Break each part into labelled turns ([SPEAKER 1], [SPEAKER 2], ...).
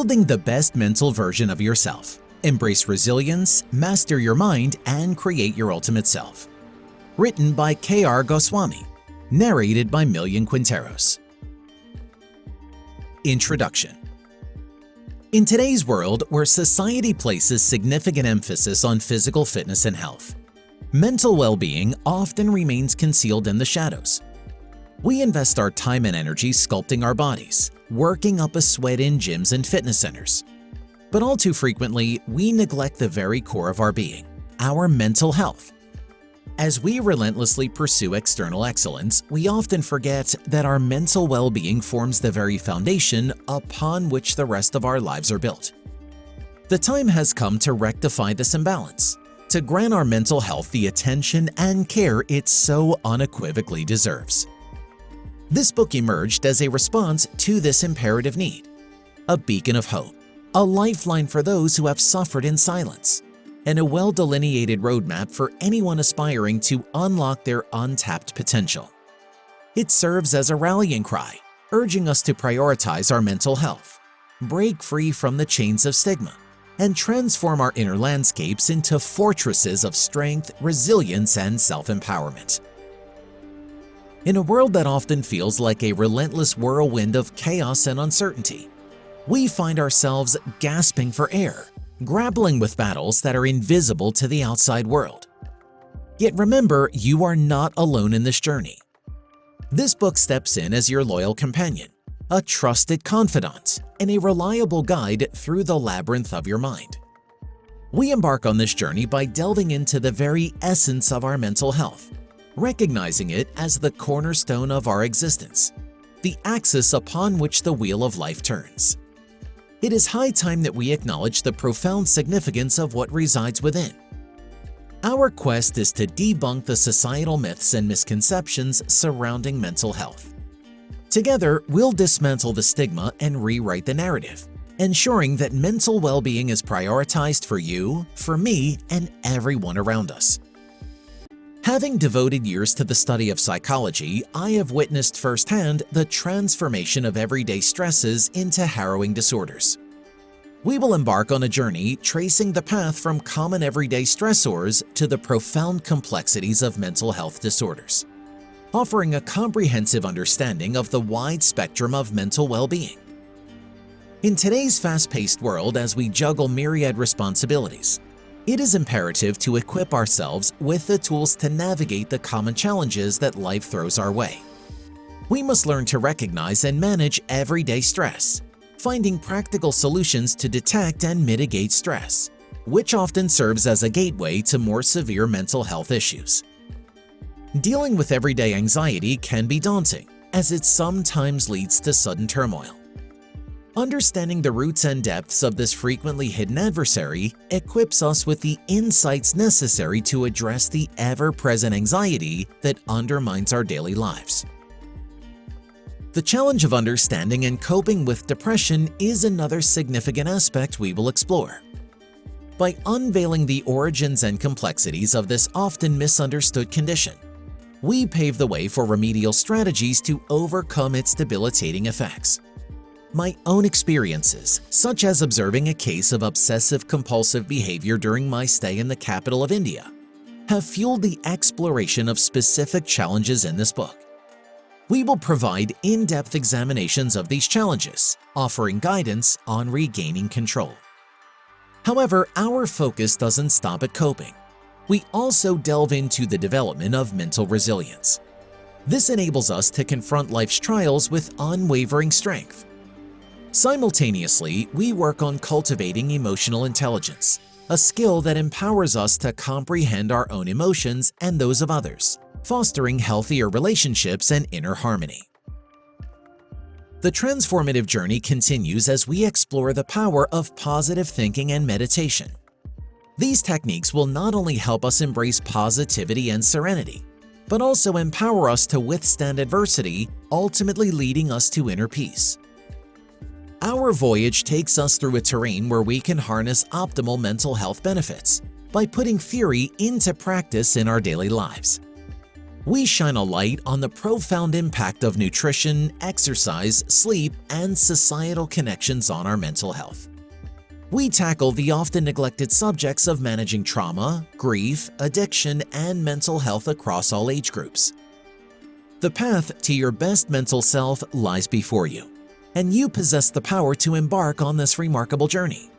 [SPEAKER 1] Building the best mental version of yourself. Embrace resilience, master your mind, and create your ultimate self. Written by K.R. Goswami. Narrated by Millian Quinteros. Introduction. In today's world, where society places significant emphasis on physical fitness and health, mental well-being often remains concealed in the shadows. We invest our time and energy sculpting our bodies, working up a sweat in gyms and fitness centers. But all too frequently, we neglect the very core of our being, our mental health. As we relentlessly pursue external excellence, we often forget that our mental well-being forms the very foundation upon which the rest of our lives are built. The time has come to rectify this imbalance, to grant our mental health the attention and care it so unequivocally deserves. This book emerged as a response to this imperative need, a beacon of hope, a lifeline for those who have suffered in silence, and a well-delineated roadmap for anyone aspiring to unlock their untapped potential. It serves as a rallying cry, urging us to prioritize our mental health, break free from the chains of stigma, and transform our inner landscapes into fortresses of strength, resilience, and self-empowerment. In a world that often feels like a relentless whirlwind of chaos and uncertainty, we find ourselves gasping for air, grappling with battles that are invisible to the outside world. Yet remember, you are not alone in this journey. This book steps in as your loyal companion, a trusted confidant, and a reliable guide through the labyrinth of your mind. We embark on this journey by delving into the very essence of our mental health, recognizing it as the cornerstone of our existence, the axis upon which the wheel of life turns. It is high time that we acknowledge the profound significance of what resides within. Our quest is to debunk the societal myths and misconceptions surrounding mental health. Together, we'll dismantle the stigma and rewrite the narrative, ensuring that mental well-being is prioritized for you, for me, and everyone around us. Having devoted years to the study of psychology, I have witnessed firsthand the transformation of everyday stresses into harrowing disorders. We will embark on a journey tracing the path from common everyday stressors to the profound complexities of mental health disorders, offering a comprehensive understanding of the wide spectrum of mental well-being. In today's fast-paced world, as we juggle myriad responsibilities, it is imperative to equip ourselves with the tools to navigate the common challenges that life throws our way. We must learn to recognize and manage everyday stress, finding practical solutions to detect and mitigate stress, which often serves as a gateway to more severe mental health issues. Dealing with everyday anxiety can be daunting, as it sometimes leads to sudden turmoil. Understanding the roots and depths of this frequently hidden adversary equips us with the insights necessary to address the ever-present anxiety that undermines our daily lives. The challenge of understanding and coping with depression is another significant aspect we will explore. By unveiling the origins and complexities of this often misunderstood condition, we pave the way for remedial strategies to overcome its debilitating effects. My own experiences, such as observing a case of obsessive-compulsive behavior during my stay in the capital of India, have fueled the exploration of specific challenges in this book. We will provide in-depth examinations of these challenges, offering guidance on regaining control. However, our focus doesn't stop at coping. We also delve into the development of mental resilience. This enables us to confront life's trials with unwavering strength. Simultaneously, we work on cultivating emotional intelligence, a skill that empowers us to comprehend our own emotions and those of others, fostering healthier relationships and inner harmony. The transformative journey continues as we explore the power of positive thinking and meditation. These techniques will not only help us embrace positivity and serenity, but also empower us to withstand adversity, ultimately leading us to inner peace. Our voyage takes us through a terrain where we can harness optimal mental health benefits by putting theory into practice in our daily lives. We shine a light on the profound impact of nutrition, exercise, sleep, and societal connections on our mental health. We tackle the often neglected subjects of managing trauma, grief, addiction, and mental health across all age groups. The path to your best mental self lies before you, and you possess the power to embark on this remarkable journey.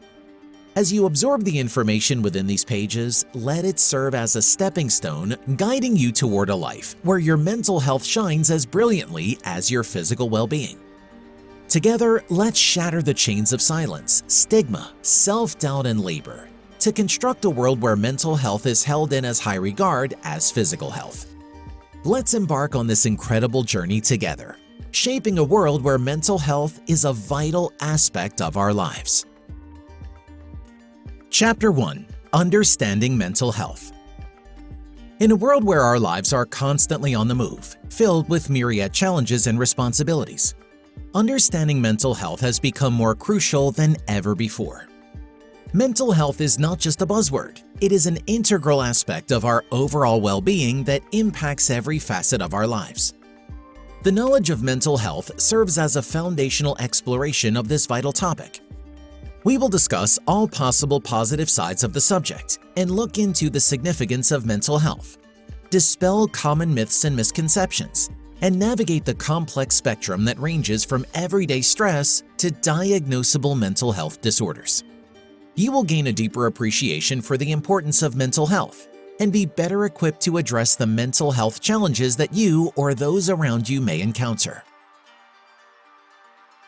[SPEAKER 1] As you absorb the information within these pages, let it serve as a stepping stone, guiding you toward a life where your mental health shines as brilliantly as your physical well-being. Together, let's shatter the chains of silence, stigma, self-doubt, and labor to construct a world where mental health is held in as high regard as physical health. Let's embark on this incredible journey together, shaping a world where mental health is a vital aspect of our lives. Chapter 1. Understanding Mental Health. In a world where our lives are constantly on the move, filled with myriad challenges and responsibilities, understanding mental health has become more crucial than ever before. Mental health is not just a buzzword, it is an integral aspect of our overall well-being that impacts every facet of our lives. The knowledge of mental health serves as a foundational exploration of this vital topic. We will discuss all possible positive sides of the subject and look into the significance of mental health, dispel common myths and misconceptions, and navigate the complex spectrum that ranges from everyday stress to diagnosable mental health disorders. You will gain a deeper appreciation for the importance of mental health and be better equipped to address the mental health challenges that you or those around you may encounter.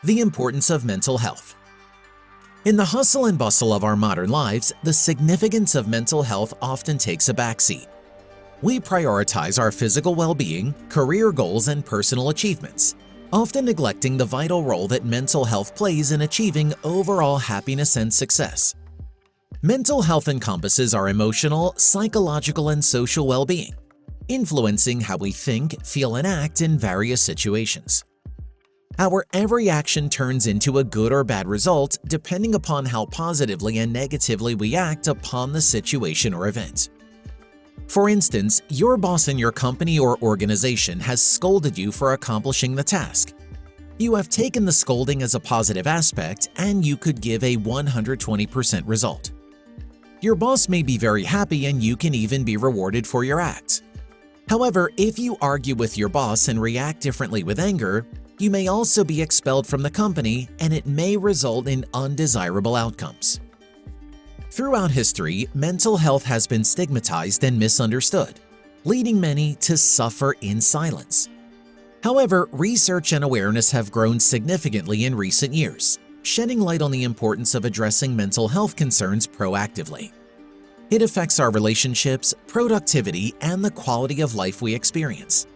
[SPEAKER 1] The importance of mental health. In the hustle and bustle of our modern lives, the significance of mental health often takes a backseat. We prioritize our physical well-being, career goals, and personal achievements, often neglecting the vital role that mental health plays in achieving overall happiness and success. Mental health encompasses our emotional, psychological, and social well-being, influencing how we think, feel, and act in various situations. Our every action turns into a good or bad result depending upon how positively and negatively we act upon the situation or event. For instance, your boss in your company or organization has scolded you for accomplishing the task. You have taken the scolding as a positive aspect and you could give a 120% result. Your boss may be very happy and you can even be rewarded for your act. However, if you argue with your boss and react differently with anger, you may also be expelled from the company and it may result in undesirable outcomes. Throughout history, mental health has been stigmatized and misunderstood, leading many to suffer in silence. However, research and awareness have grown significantly in recent years, shedding light on the importance of addressing mental health concerns proactively. It affects our relationships, productivity, and the quality of life we experience.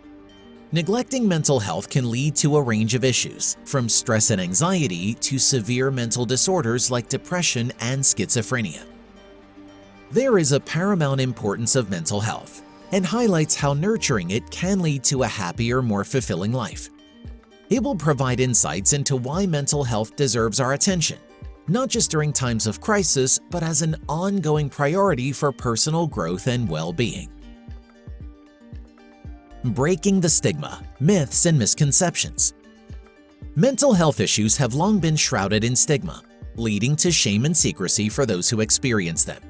[SPEAKER 1] Neglecting mental health can lead to a range of issues, from stress and anxiety to severe mental disorders like depression and schizophrenia. There is a paramount importance of mental health, and highlights how nurturing it can lead to a happier, more fulfilling life. It will provide insights into why mental health deserves our attention, not just during times of crisis, but as an ongoing priority for personal growth and well-being. Breaking the stigma, myths, and misconceptions. Mental health issues have long been shrouded in stigma, leading to shame and secrecy for those who experience them.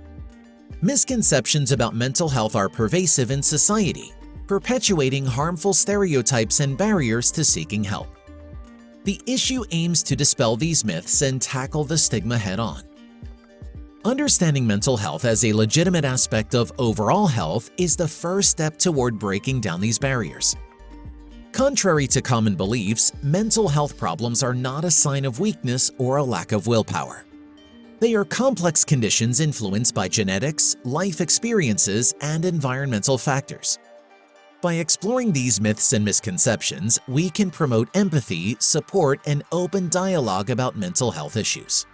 [SPEAKER 1] Misconceptions about mental health are pervasive in society, perpetuating harmful stereotypes and barriers to seeking help. The issue aims to dispel these myths and tackle the stigma head-on. Understanding mental health as a legitimate aspect of overall health is the first step toward breaking down these barriers. Contrary to common beliefs, mental health problems are not a sign of weakness or a lack of willpower. They are complex conditions influenced by genetics, life experiences, and environmental factors. By exploring these myths and misconceptions, we can promote empathy, support, and open dialogue about mental health issues.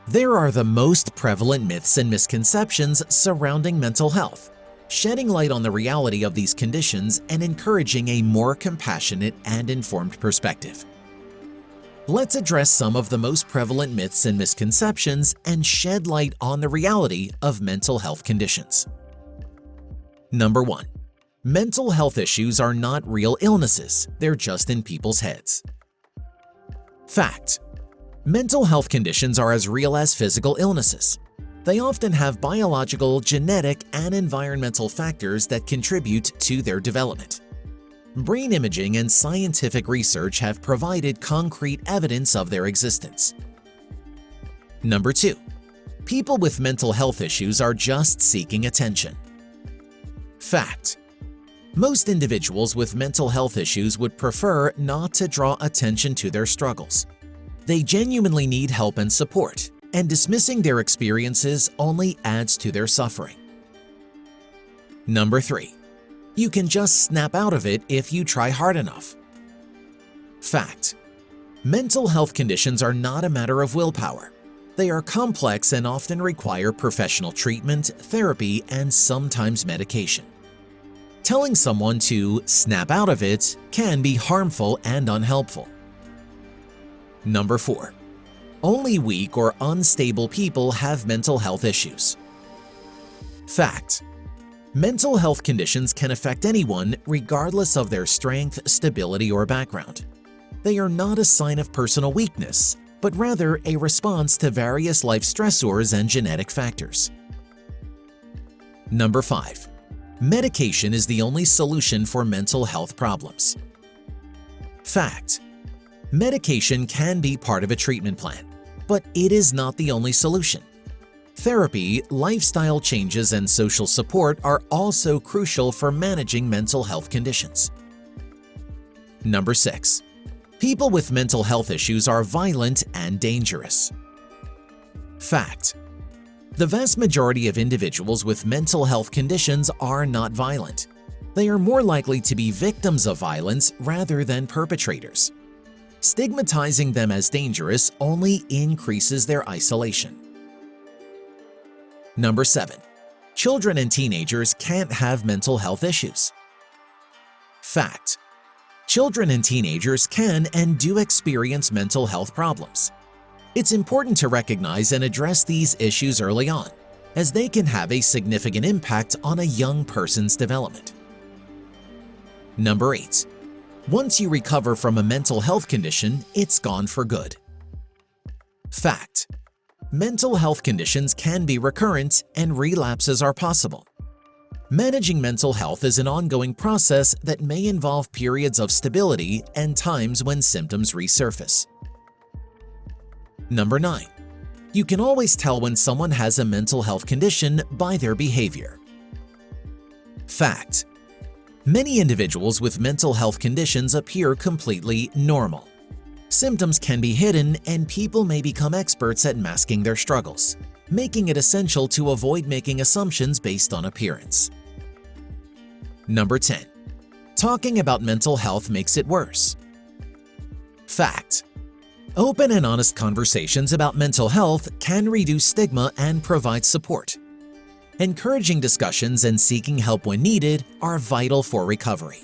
[SPEAKER 1] There are the most prevalent myths and misconceptions surrounding mental health, shedding light on the reality of these conditions and encouraging a more compassionate and informed perspective. Let's address some of the most prevalent myths and misconceptions and shed light on the reality of mental health conditions. Number 1. Mental health issues are not real illnesses, they're just in people's heads. Fact: mental health conditions are as real as physical illnesses. They often have biological, genetic, and environmental factors that contribute to their development. Brain imaging and scientific research have provided concrete evidence of their existence. Number 2. People with mental health issues are just seeking attention. Fact: most individuals with mental health issues would prefer not to draw attention to their struggles. They genuinely need help and support, and dismissing their experiences only adds to their suffering. Number 3. You can just snap out of it if you try hard enough. Fact: mental health conditions are not a matter of willpower. They are complex and often require professional treatment, therapy, and sometimes medication. Telling someone to snap out of it can be harmful and unhelpful. Number 4. Only weak or unstable people have mental health issues. Fact: mental health conditions can affect anyone regardless of their strength, stability, or background. They are not a sign of personal weakness, but rather a response to various life stressors and genetic factors. Number 5. Medication is the only solution for mental health problems. Fact: medication can be part of a treatment plan, but it is not the only solution. Therapy, lifestyle changes, and social support are also crucial for managing mental health conditions. Number 6. People with mental health issues are violent and dangerous. Fact: the vast majority of individuals with mental health conditions are not violent. They are more likely to be victims of violence rather than perpetrators. Stigmatizing them as dangerous only increases their isolation. Number 7. Children and teenagers can't have mental health issues. Fact: children and teenagers can and do experience mental health problems. It's important to recognize and address these issues early on, as they can have a significant impact on a young person's development. Number 8. Once you recover from a mental health condition, it's gone for good. Fact: mental health conditions can be recurrent and relapses are possible. Managing mental health is an ongoing process that may involve periods of stability and times when symptoms resurface. Number 9. You can always tell when someone has a mental health condition by their behavior. Fact: many individuals with mental health conditions appear completely normal. Symptoms can be hidden and people may become experts at masking their struggles, making it essential to avoid making assumptions based on appearance. Number 10. Talking about mental health makes it worse. Fact: open and honest conversations about mental health can reduce stigma and provide support. Encouraging discussions and seeking help when needed are vital for recovery.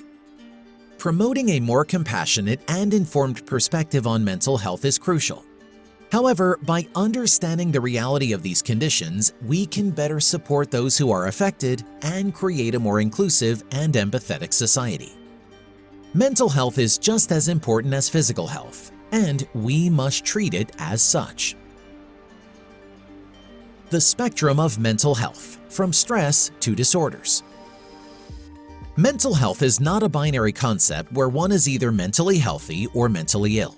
[SPEAKER 1] Promoting a more compassionate and informed perspective on mental health is crucial. However, by understanding the reality of these conditions, we can better support those who are affected and create a more inclusive and empathetic society. Mental health is just as important as physical health, and we must treat it as such. The spectrum of mental health, from stress to disorders. Mental health is not a binary concept where one is either mentally healthy or mentally ill.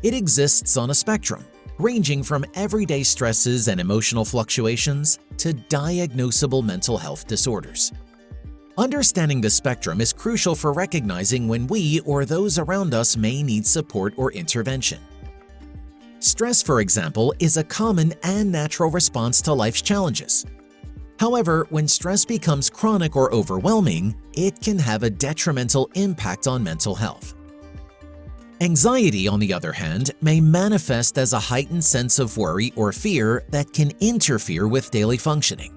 [SPEAKER 1] It exists on a spectrum, ranging from everyday stresses and emotional fluctuations to diagnosable mental health disorders. Understanding the spectrum is crucial for recognizing when we or those around us may need support or intervention. Stress, for example, is a common and natural response to life's challenges. However, when stress becomes chronic or overwhelming, it can have a detrimental impact on mental health. Anxiety, on the other hand, may manifest as a heightened sense of worry or fear that can interfere with daily functioning.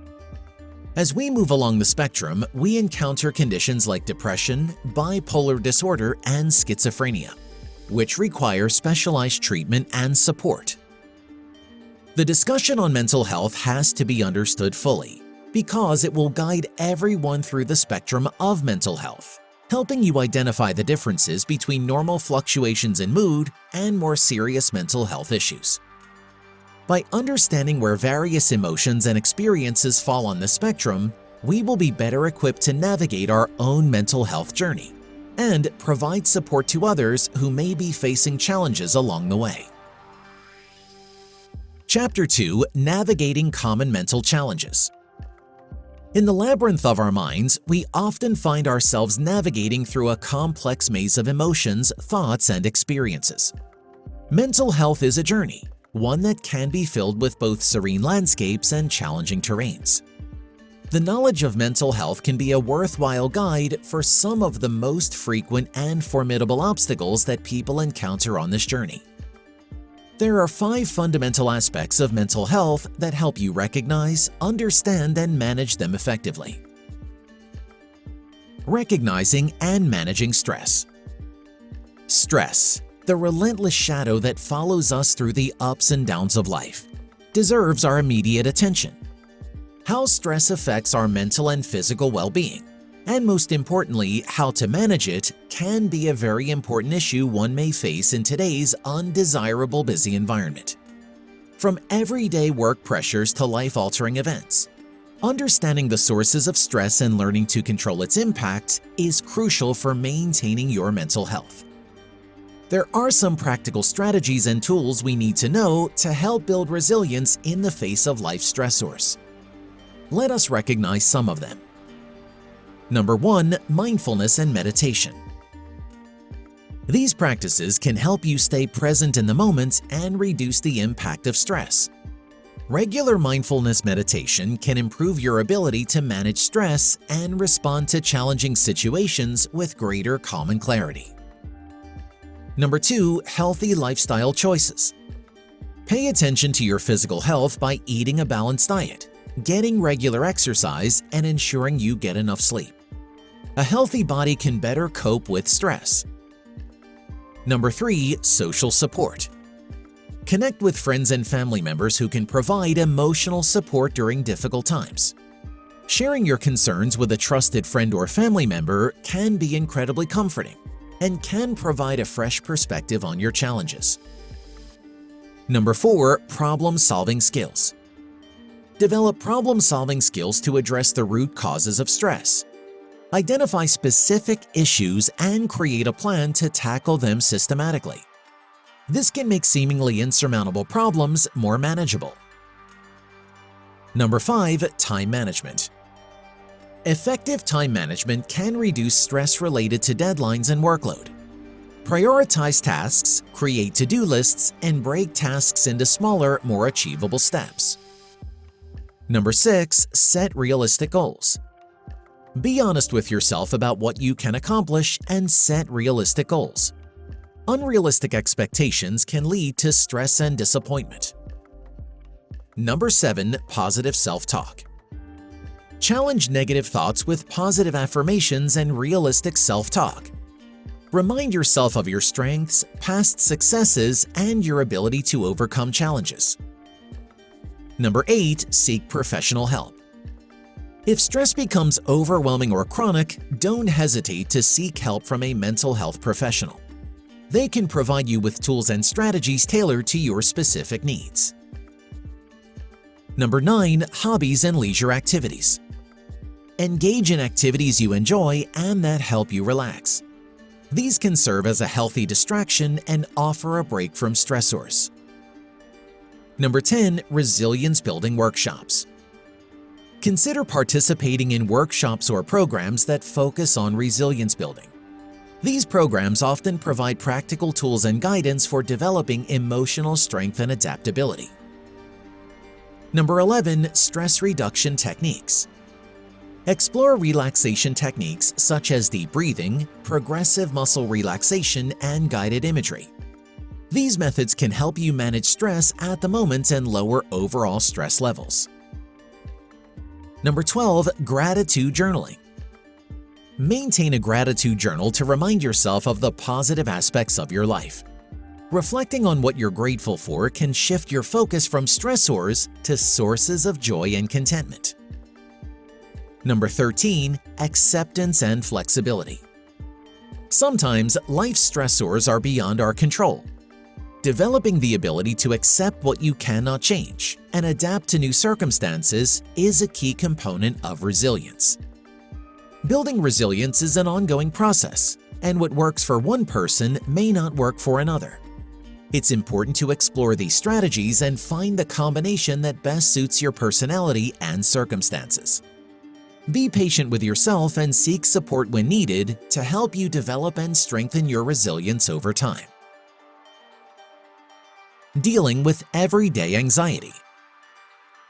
[SPEAKER 1] As we move along the spectrum, we encounter conditions like depression, bipolar disorder, and schizophrenia, which require specialized treatment and support. The discussion on mental health has to be understood fully, because it will guide everyone through the spectrum of mental health, helping you identify the differences between normal fluctuations in mood and more serious mental health issues. By understanding where various emotions and experiences fall on the spectrum, we will be better equipped to navigate our own mental health journey and provide support to others who may be facing challenges along the way. Chapter 2: Navigating Common Mental Challenges. In the labyrinth of our minds, we often find ourselves navigating through a complex maze of emotions, thoughts, and experiences. Mental health is a journey, one that can be filled with both serene landscapes and challenging terrains. The knowledge of mental health can be a worthwhile guide for some of the most frequent and formidable obstacles that people encounter on this journey. There are 5 fundamental aspects of mental health that help you recognize, understand, and manage them effectively. Recognizing and managing stress. Stress, the relentless shadow that follows us through the ups and downs of life, deserves our immediate attention. How stress affects our mental and physical well-being, and most importantly, how to manage it, can be a very important issue one may face in today's undesirable busy environment. From everyday work pressures to life-altering events, understanding the sources of stress and learning to control its impact is crucial for maintaining your mental health. There are some practical strategies and tools we need to know to help build resilience in the face of life's stressors. Let us recognize some of them. Number 1. Mindfulness and meditation. These practices can help you stay present in the moment and reduce the impact of stress. Regular mindfulness meditation can improve your ability to manage stress and respond to challenging situations with greater calm and clarity. Number 2. Healthy lifestyle choices. Pay attention to your physical health by eating a balanced diet, getting regular exercise, and ensuring you get enough sleep. A healthy body can better cope with stress. Number 3. Social support. Connect with friends and family members who can provide emotional support during difficult times. Sharing your concerns with a trusted friend or family member can be incredibly comforting and can provide a fresh perspective on your challenges. Number 4. Problem-solving skills. Develop problem-solving skills to address the root causes of stress. Identify specific issues and create a plan to tackle them systematically. This can make seemingly insurmountable problems more manageable. Number 5. Time management. Effective time management can reduce stress related to deadlines and workload. Prioritize tasks, create to-do lists, and break tasks into smaller, more achievable steps. Number 6. Set realistic goals. Be honest with yourself about what you can accomplish and set realistic goals. Unrealistic expectations can lead to stress and disappointment. Number 7. Positive self-talk. Challenge negative thoughts with positive affirmations and realistic self-talk. Remind yourself of your strengths, past successes, and your ability to overcome challenges. Number 8. Seek professional help. If stress becomes overwhelming or chronic, don't hesitate to seek help from a mental health professional. They can provide you with tools and strategies tailored to your specific needs. Number 9. Hobbies and leisure activities. Engage in activities you enjoy and that help you relax. These can serve as a healthy distraction and offer a break from stressors. Number 10. Resilience-building workshops. Consider participating in workshops or programs that focus on resilience building. These programs often provide practical tools and guidance for developing emotional strength and adaptability. Number 11. Stress reduction techniques. Explore relaxation techniques such as deep breathing, progressive muscle relaxation, and guided imagery. These methods can help you manage stress at the moment and lower overall stress levels. Number 12. Gratitude journaling. Maintain a gratitude journal to remind yourself of the positive aspects of your life. Reflecting on what you're grateful for can shift your focus from stressors to sources of joy and contentment. Number 13, acceptance and flexibility. Sometimes life stressors are beyond our control. Developing the ability to accept what you cannot change and adapt to new circumstances is a key component of resilience. Building resilience is an ongoing process, and what works for one person may not work for another. It's important to explore these strategies and find the combination that best suits your personality and circumstances. Be patient with yourself and seek support when needed to help you develop and strengthen your resilience over time. Dealing with everyday anxiety.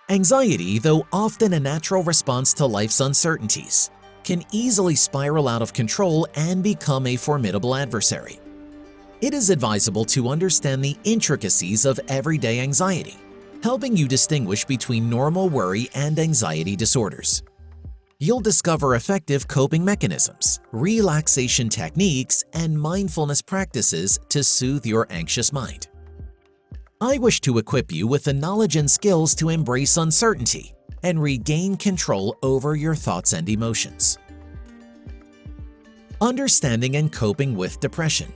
[SPEAKER 1] Anxiety, though often a natural response to life's uncertainties, can easily spiral out of control and become a formidable adversary. It is advisable to understand the intricacies of everyday anxiety, helping you distinguish between normal worry and anxiety disorders. You'll discover effective coping mechanisms, relaxation techniques, and mindfulness practices to soothe your anxious mind. I wish to equip you with the knowledge and skills to embrace uncertainty and regain control over your thoughts and emotions. Understanding and coping with depression.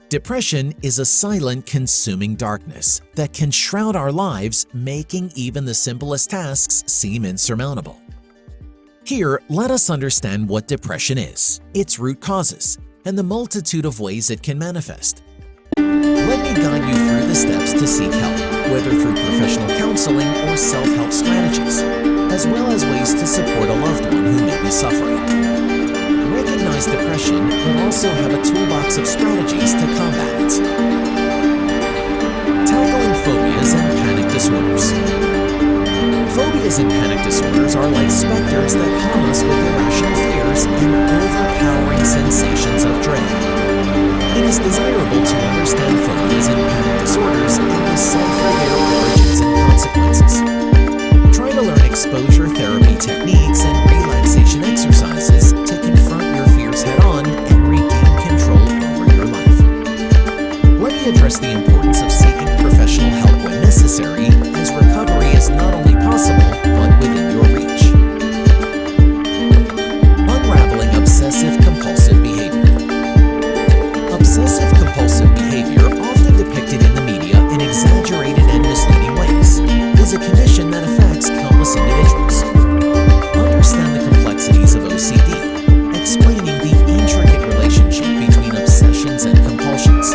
[SPEAKER 1] Depression is a silent, consuming darkness that can shroud our lives, making even the simplest tasks seem insurmountable. Here, let us understand what depression is, its root causes, and the multitude of ways it can manifest. Let me guide you through the steps to seek help, whether through professional counseling or self-help strategies, as well as ways to support a loved one who may be suffering. Recognize depression, but also have a toolbox of strategies to combat it. Tackling phobias and panic disorders. Phobias and panic disorders are like specters that haunt us with irrational fears and overpowering sensations of dread. It is desirable to understand phobias and panic disorders and decipher their origins and consequences. Try to learn exposure therapy techniques and relaxation exercises to confront your fears head-on and regain control over your life. Let me address the importance of seeking professional help when necessary, as recovery is not only possible, but within your reach. Unraveling obsessive-compulsive behavior. Obsessive-compulsive behavior, often depicted in the media in exaggerated and misleading ways, is a condition that affects countless individuals. Understand the complexities of OCD, explaining the intricate relationship between obsessions and compulsions.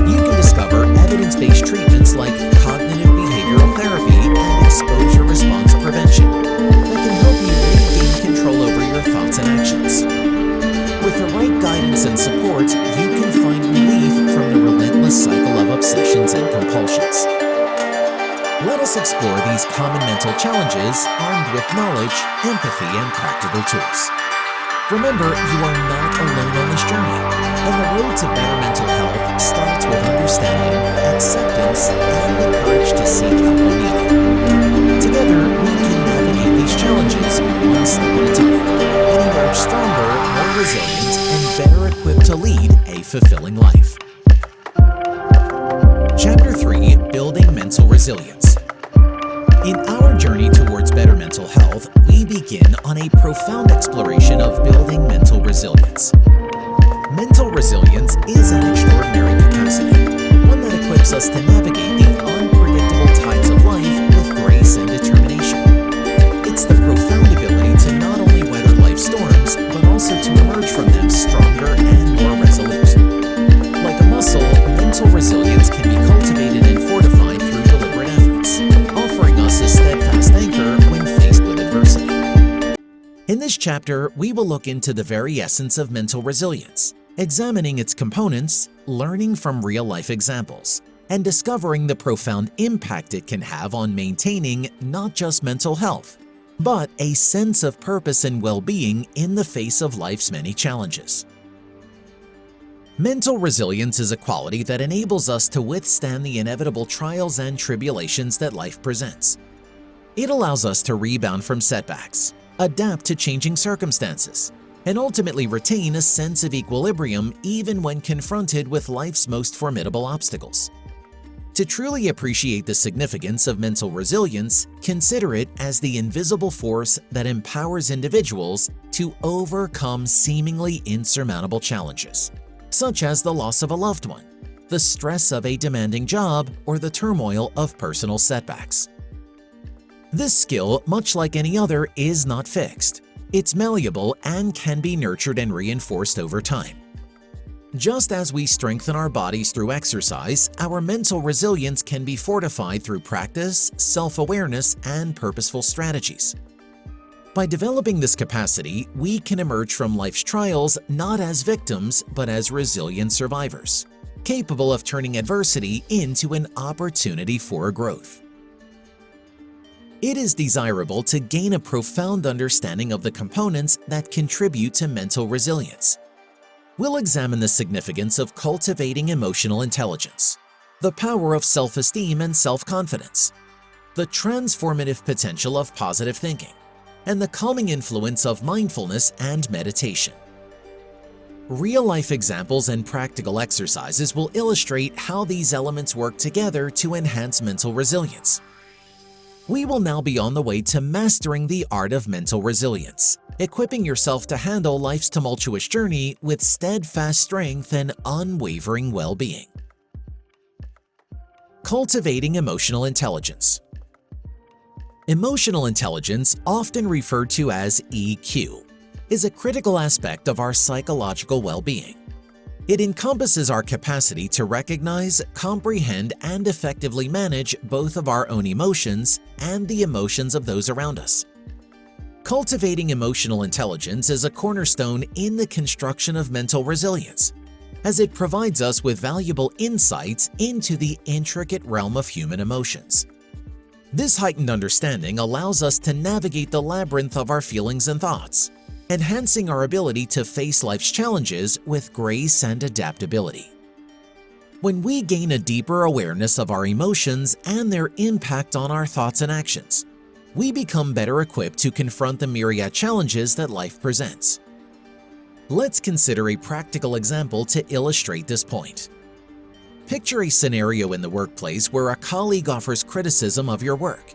[SPEAKER 1] You can discover evidence-based treatments like cognitive behavioral therapy and exposure response prevention that can help you regain control over your thoughts and actions. With the right guidance and support, you can find relief from the relentless cycle of obsessions and compulsions. Let us explore these common mental challenges armed with knowledge, empathy, and practical tools. Remember, you are not alone on this journey, and the road to better mental health starts with understanding, acceptance, and the courage to seek help when needed. Together, we can navigate these challenges one step at a time, and emerge stronger, more resilient, and better equipped to lead a fulfilling life. Chapter 3: Building Mental Resilience. In our journey towards better mental health, we begin on a profound exploration of building mental resilience. Mental resilience is an extraordinary capacity, one that equips us to navigate the unpredictable tides of life with grace and determination. It's the profound ability to not only weather life's storms, but also to emerge from them stronger and more resolute. Like a muscle, mental resilience can be cultivated and fortified through deliberate efforts, offering us a steadfast anchor when faced with adversity. In this chapter, we will look into the very essence of mental resilience, examining its components, learning from real-life examples, and discovering the profound impact it can have on maintaining not just mental health, but a sense of purpose and well-being in the face of life's many challenges. Mental resilience is a quality that enables us to withstand the inevitable trials and tribulations that life presents. It allows us to rebound from setbacks, adapt to changing circumstances, and ultimately retain a sense of equilibrium even when confronted with life's most formidable obstacles. To truly appreciate the significance of mental resilience, consider it as the invisible force that empowers individuals to overcome seemingly insurmountable challenges, such as the loss of a loved one, the stress of a demanding job, or the turmoil of personal setbacks. This skill, much like any other, is not fixed. It's malleable and can be nurtured and reinforced over time. Just as we strengthen our bodies through exercise, our mental resilience can be fortified through practice, self-awareness, and purposeful strategies. By developing this capacity, we can emerge from life's trials not as victims, but as resilient survivors, capable of turning adversity into an opportunity for growth. It is desirable to gain a profound understanding of the components that contribute to mental resilience. We'll examine the significance of cultivating emotional intelligence, the power of self-esteem and self-confidence, the transformative potential of positive thinking, and the calming influence of mindfulness and meditation. Real-life examples and practical exercises will illustrate how these elements work together to enhance mental resilience. We will now be on the way to mastering the art of mental resilience, equipping yourself to handle life's tumultuous journey with steadfast strength and unwavering well-being. Cultivating emotional intelligence. Emotional intelligence, often referred to as EQ, is a critical aspect of our psychological well-being. It encompasses our capacity to recognize, comprehend, and effectively manage both of our own emotions and the emotions of those around us. Cultivating emotional intelligence is a cornerstone in the construction of mental resilience, as it provides us with valuable insights into the intricate realm of human emotions. This heightened understanding allows us to navigate the labyrinth of our feelings and thoughts, enhancing our ability to face life's challenges with grace and adaptability. When we gain a deeper awareness of our emotions and their impact on our thoughts and actions, we become better equipped to confront the myriad challenges that life presents. Let's consider a practical example to illustrate this point. Picture a scenario in the workplace where a colleague offers criticism of your work.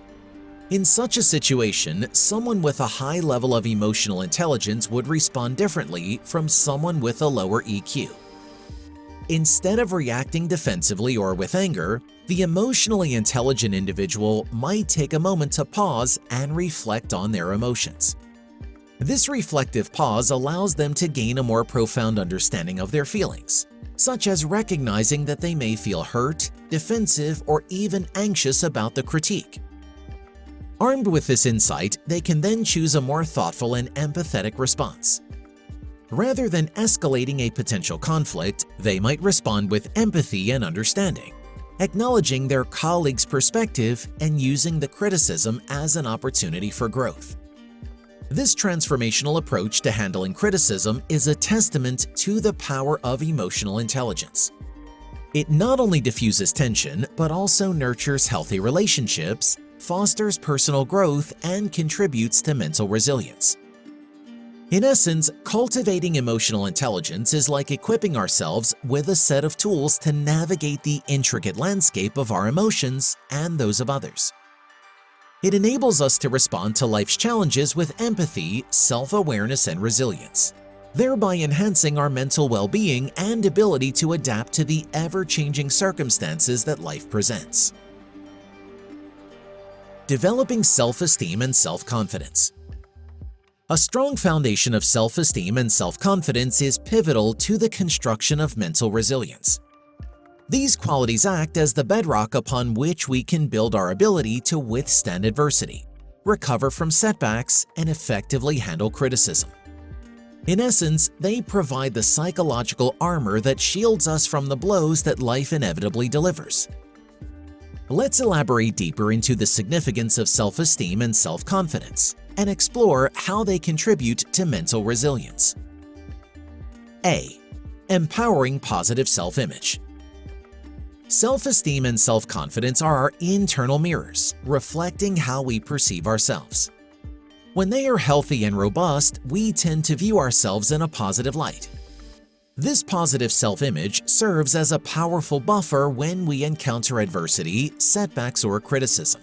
[SPEAKER 1] In such a situation, someone with a high level of emotional intelligence would respond differently from someone with a lower EQ. Instead of reacting defensively or with anger, the emotionally intelligent individual might take a moment to pause and reflect on their emotions. This reflective pause allows them to gain a more profound understanding of their feelings, such as recognizing that they may feel hurt, defensive, or even anxious about the critique. Armed with this insight, they can then choose a more thoughtful and empathetic response. Rather than escalating a potential conflict, they might respond with empathy and understanding, acknowledging their colleague's perspective and using the criticism as an opportunity for growth. This transformational approach to handling criticism is a testament to the power of emotional intelligence. It not only diffuses tension, but also nurtures healthy relationships, fosters personal growth, and contributes to mental resilience. In essence, cultivating emotional intelligence is like equipping ourselves with a set of tools to navigate the intricate landscape of our emotions and those of others. It enables us to respond to life's challenges with empathy, self-awareness, and resilience, thereby enhancing our mental well-being and ability to adapt to the ever-changing circumstances that life presents. Developing self-esteem and self-confidence. A strong foundation of self-esteem and self-confidence is pivotal to the construction of mental resilience. These qualities act as the bedrock upon which we can build our ability to withstand adversity, recover from setbacks, and effectively handle criticism. In essence, they provide the psychological armor that shields us from the blows that life inevitably delivers. Let's elaborate deeper into the significance of self-esteem and self-confidence and explore how they contribute to mental resilience. A. Empowering positive self-image. Self-esteem and self-confidence are our internal mirrors, reflecting how we perceive ourselves. When they are healthy and robust, we tend to view ourselves in a positive light. This positive self-image serves as a powerful buffer when we encounter adversity, setbacks, or criticism.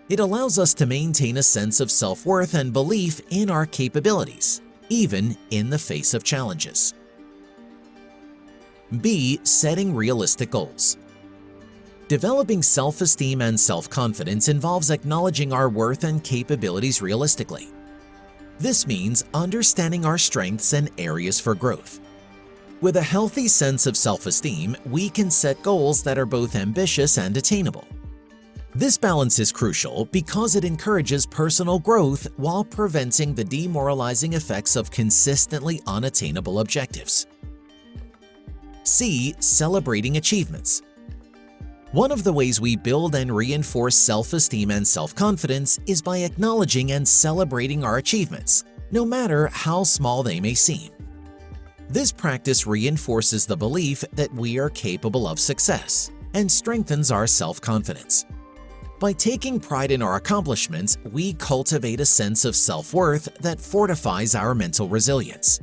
[SPEAKER 1] It allows us to maintain a sense of self-worth and belief in our capabilities, even in the face of challenges. B. Setting realistic goals. Developing self-esteem and self-confidence involves acknowledging our worth and capabilities realistically. This means understanding our strengths and areas for growth. With a healthy sense of self-esteem, we can set goals that are both ambitious and attainable. This balance is crucial because it encourages personal growth while preventing the demoralizing effects of consistently unattainable objectives. C. Celebrating achievements. One of the ways we build and reinforce self-esteem and self-confidence is by acknowledging and celebrating our achievements, no matter how small they may seem. This practice reinforces the belief that we are capable of success and strengthens our self-confidence. By taking pride in our accomplishments, we cultivate a sense of self-worth that fortifies our mental resilience.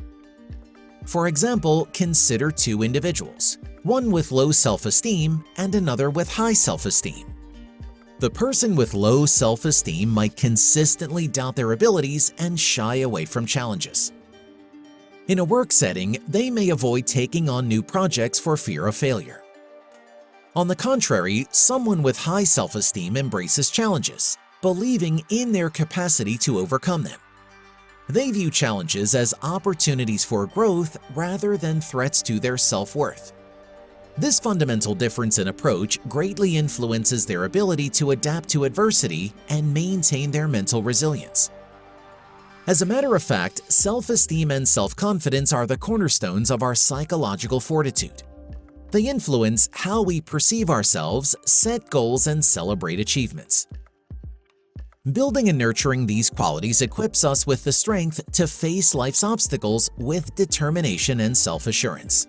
[SPEAKER 1] For example, consider two individuals, one with low self-esteem and another with high self-esteem. The person with low self-esteem might consistently doubt their abilities and shy away from challenges. In a work setting, they may avoid taking on new projects for fear of failure. On the contrary, someone with high self-esteem embraces challenges, believing in their capacity to overcome them. They view challenges as opportunities for growth rather than threats to their self-worth. This fundamental difference in approach greatly influences their ability to adapt to adversity and maintain their mental resilience. As a matter of fact, self-esteem and self-confidence are the cornerstones of our psychological fortitude. They influence how we perceive ourselves, set goals, and celebrate achievements. Building and nurturing these qualities equips us with the strength to face life's obstacles with determination and self-assurance.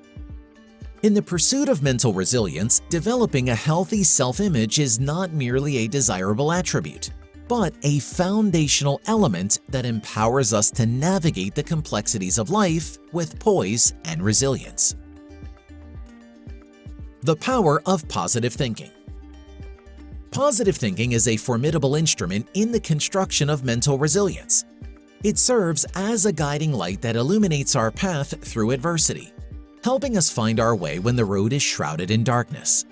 [SPEAKER 1] In the pursuit of mental resilience, developing a healthy self-image is not merely a desirable attribute, but a foundational element that empowers us to navigate the complexities of life with poise and resilience. The power of positive thinking. Positive thinking is a formidable instrument in the construction of mental resilience. It serves as a guiding light that illuminates our path through adversity, helping us find our way when the road is shrouded in darkness.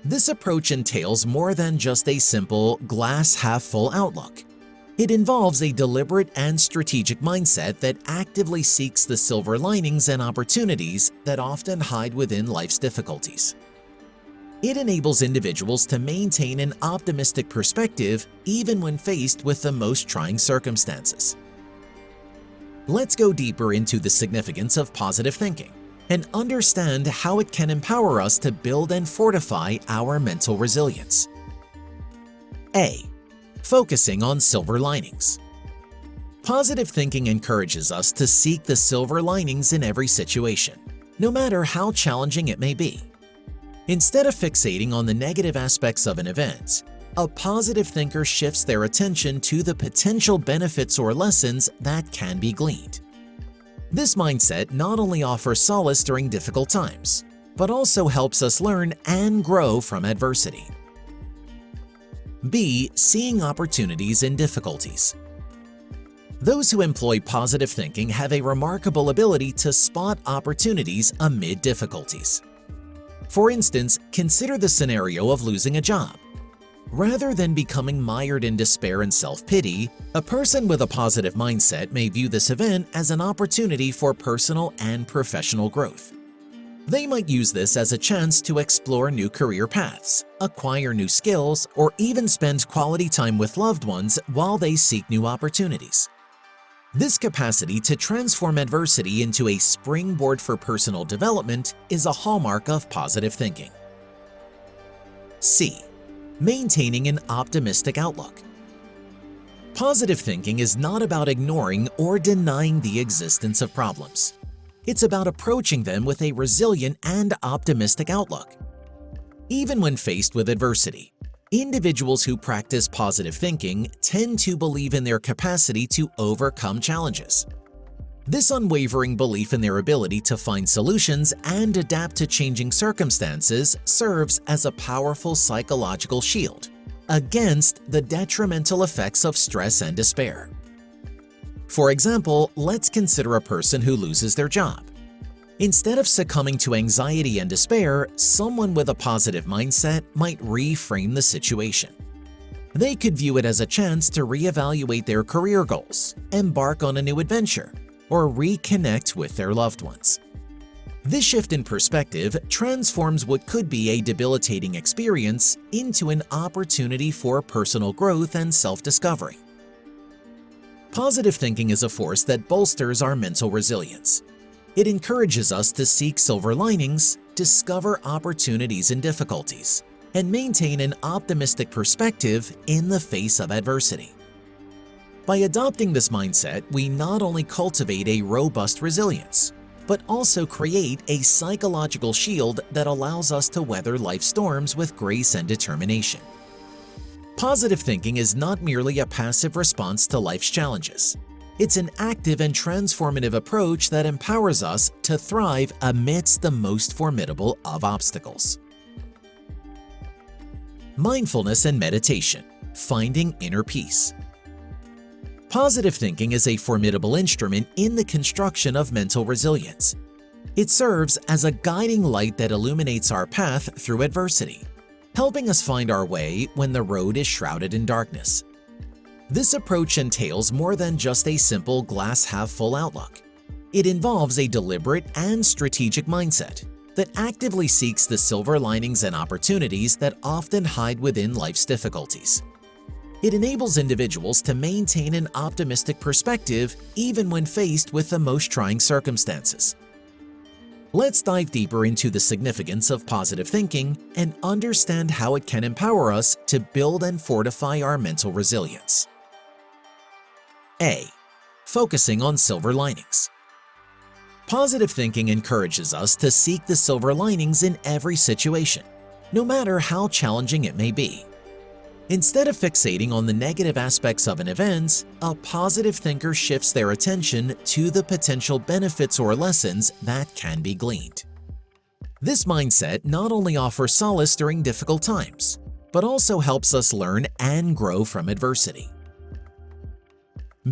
[SPEAKER 1] This approach entails more than just a simple glass-half-full outlook. It involves a deliberate and strategic mindset that actively seeks the silver linings and opportunities that often hide within life's difficulties. It enables individuals to maintain an optimistic perspective even when faced with the most trying circumstances. Let's go deeper into the significance of positive thinking and understand how it can empower us to build and fortify our mental resilience. A. Focusing on silver linings. Positive thinking encourages us to seek the silver linings in every situation, no matter how challenging it may be. Instead of fixating on the negative aspects of an event, a positive thinker shifts their attention to the potential benefits or lessons that can be gleaned. This mindset not only offers solace during difficult times, but also helps us learn and grow from adversity. B. Seeing opportunities in difficulties. Those who employ positive thinking have a remarkable ability to spot opportunities amid difficulties. For instance, consider the scenario of losing a job. Rather than becoming mired in despair and self-pity, a person with a positive mindset may view this event as an opportunity for personal and professional growth. They might use this as a chance to explore new career paths, acquire new skills, or even spend quality time with loved ones while they seek new opportunities. This capacity to transform adversity into a springboard for personal development is a hallmark of positive thinking. C. Maintaining an optimistic outlook. Positive thinking is not about ignoring or denying the existence of problems. It's about approaching them with a resilient and optimistic outlook. Even when faced with adversity, individuals who practice positive thinking tend to believe in their capacity to overcome challenges. This unwavering belief in their ability to find solutions and adapt to changing circumstances serves as a powerful psychological shield against the detrimental effects of stress and despair. For example, let's consider a person who loses their job. Instead of succumbing to anxiety and despair, someone with a positive mindset might reframe the situation. They could view it as a chance to reevaluate their career goals, embark on a new adventure, or reconnect with their loved ones. This shift in perspective transforms what could be a debilitating experience into an opportunity for personal growth and self-discovery. Positive thinking is a force that bolsters our mental resilience. It encourages us to seek silver linings, discover opportunities in difficulties, and maintain an optimistic perspective in the face of adversity. By adopting this mindset, we not only cultivate a robust resilience, but also create a psychological shield that allows us to weather life's storms with grace and determination. Positive thinking is not merely a passive response to life's challenges. It's an active and transformative approach that empowers us to thrive amidst the most formidable of obstacles. Mindfulness and meditation, finding inner peace. Positive thinking is a formidable instrument in the construction of mental resilience. It serves as a guiding light that illuminates our path through adversity, helping us find our way when the road is shrouded in darkness. This approach entails more than just a simple glass-half-full outlook. It involves a deliberate and strategic mindset that actively seeks the silver linings and opportunities that often hide within life's difficulties. It enables individuals to maintain an optimistic perspective even when faced with the most trying circumstances. Let's dive deeper into the significance of positive thinking and understand how it can empower us to build and fortify our mental resilience. A. Focusing on silver linings. Positive thinking encourages us to seek the silver linings in every situation, no matter how challenging it may be. Instead of fixating on the negative aspects of an event, a positive thinker shifts their attention to the potential benefits or lessons that can be gleaned. This mindset not only offers solace during difficult times, but also helps us learn and grow from adversity.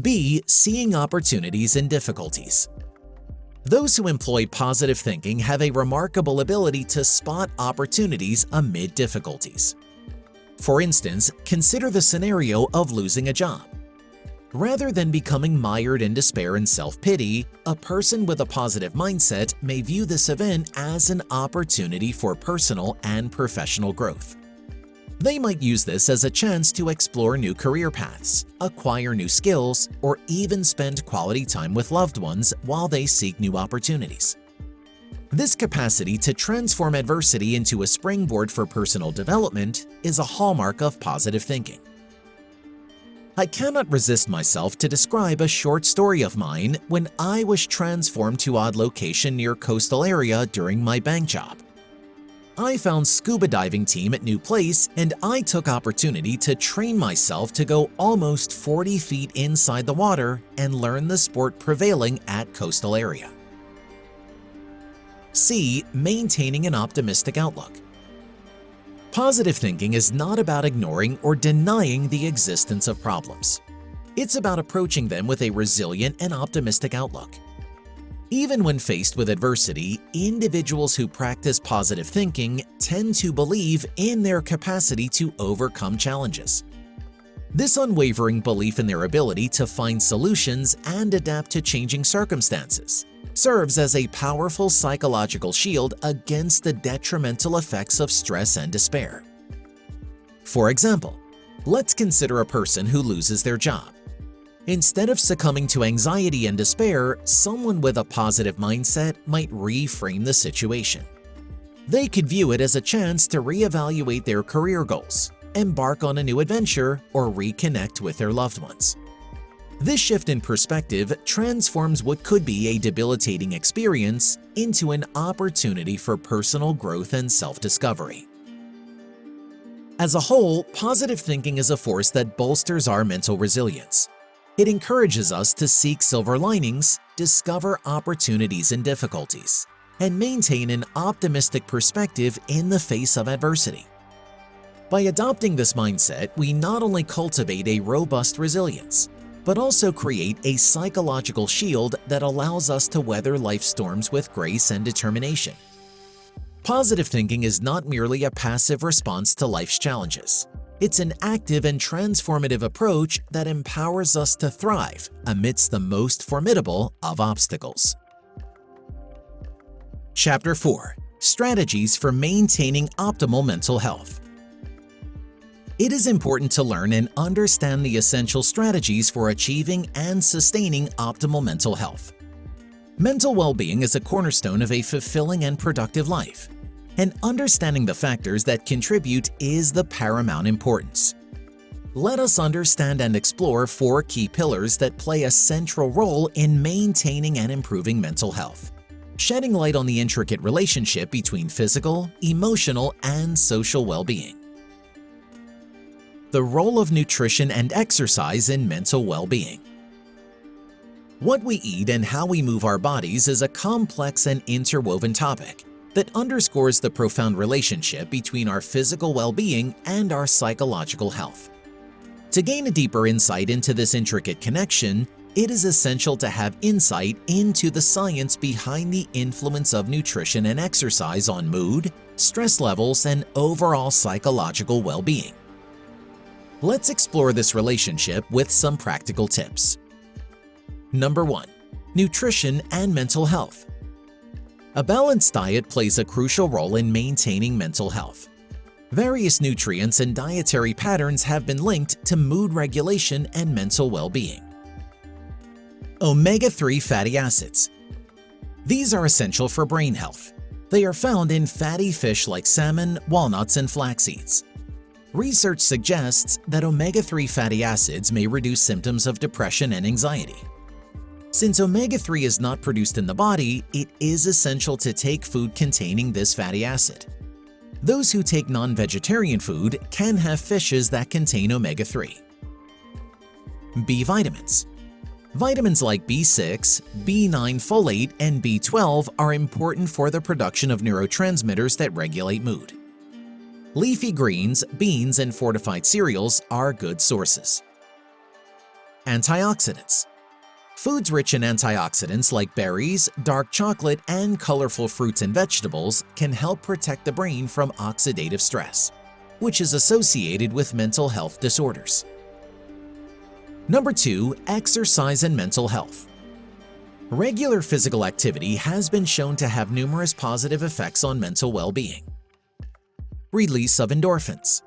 [SPEAKER 1] B. Seeing opportunities in difficulties. Those who employ positive thinking have a remarkable ability to spot opportunities amid difficulties. For instance, consider the scenario of losing a job. Rather than becoming mired in despair and self-pity, a person with a positive mindset may view this event as an opportunity for personal and professional growth. They might use this as a chance to explore new career paths, acquire new skills, or even spend quality time with loved ones while they seek new opportunities. This capacity to transform adversity into a springboard for personal development is a hallmark of positive thinking. I cannot resist myself to describe a short story of mine when I was transformed to odd location near coastal area during my bank job. I found scuba diving team at new place and I took opportunity to train myself to go almost 40 feet inside the water and learn the sport prevailing at coastal area. C. Maintaining an optimistic outlook. Positive thinking is not about ignoring or denying the existence of problems. It's about approaching them with a resilient and optimistic outlook. Even when faced with adversity, individuals who practice positive thinking tend to believe in their capacity to overcome challenges. This unwavering belief in their ability to find solutions and adapt to changing circumstances serves as a powerful psychological shield against the detrimental effects of stress and despair. For example, let's consider a person who loses their job. Instead of succumbing to anxiety and despair, someone with a positive mindset might reframe the situation. They could view it as a chance to reevaluate their career goals, embark on a new adventure, or reconnect with their loved ones. This shift in perspective transforms what could be a debilitating experience into an opportunity for personal growth and self-discovery. As a whole, positive thinking is a force that bolsters our mental resilience. It encourages us to seek silver linings, discover opportunities in difficulties, and maintain an optimistic perspective in the face of adversity. By adopting this mindset, we not only cultivate a robust resilience, but also create a psychological shield that allows us to weather life's storms with grace and determination. Positive thinking is not merely a passive response to life's challenges. It's an active and transformative approach that empowers us to thrive amidst the most formidable of obstacles. Chapter 4: Strategies for Maintaining Optimal Mental Health. It is important to learn and understand the essential strategies for achieving and sustaining optimal mental health. Mental well-being is a cornerstone of a fulfilling and productive life, and understanding the factors that contribute is the paramount importance. Let us understand and explore 4 key pillars that play a central role in maintaining and improving mental health, shedding light on the intricate relationship between physical, emotional, and social well-being. The role of nutrition and exercise in mental well-being. What we eat and how we move our bodies is a complex and interwoven topic that underscores the profound relationship between our physical well-being and our psychological health. To gain a deeper insight into this intricate connection, it is essential to have insight into the science behind the influence of nutrition and exercise on mood, stress levels, and overall psychological well-being. Let's explore this relationship with some practical tips. Number 1. Nutrition and mental health. A balanced diet plays a crucial role in maintaining mental health. Various nutrients and dietary patterns have been linked to mood regulation and mental well-being. Omega-3 fatty acids. These are essential for brain health. They are found in fatty fish like salmon, walnuts, and flax seeds. Research suggests that omega-3 fatty acids may reduce symptoms of depression and anxiety. Since omega-3 is not produced in the body, it is essential to take food containing this fatty acid. Those who take non-vegetarian food can have fishes that contain omega-3. B vitamins. Vitamins like B6, B9 folate, and B12 are important for the production of neurotransmitters that regulate mood. Leafy greens, beans, and fortified cereals are good sources. Antioxidants. Foods rich in antioxidants like berries, dark chocolate, and colorful fruits and vegetables can help protect the brain from oxidative stress, which is associated with mental health disorders. Number 2. Exercise and mental health. Regular physical activity has been shown to have numerous positive effects on mental well-being. Release of endorphins.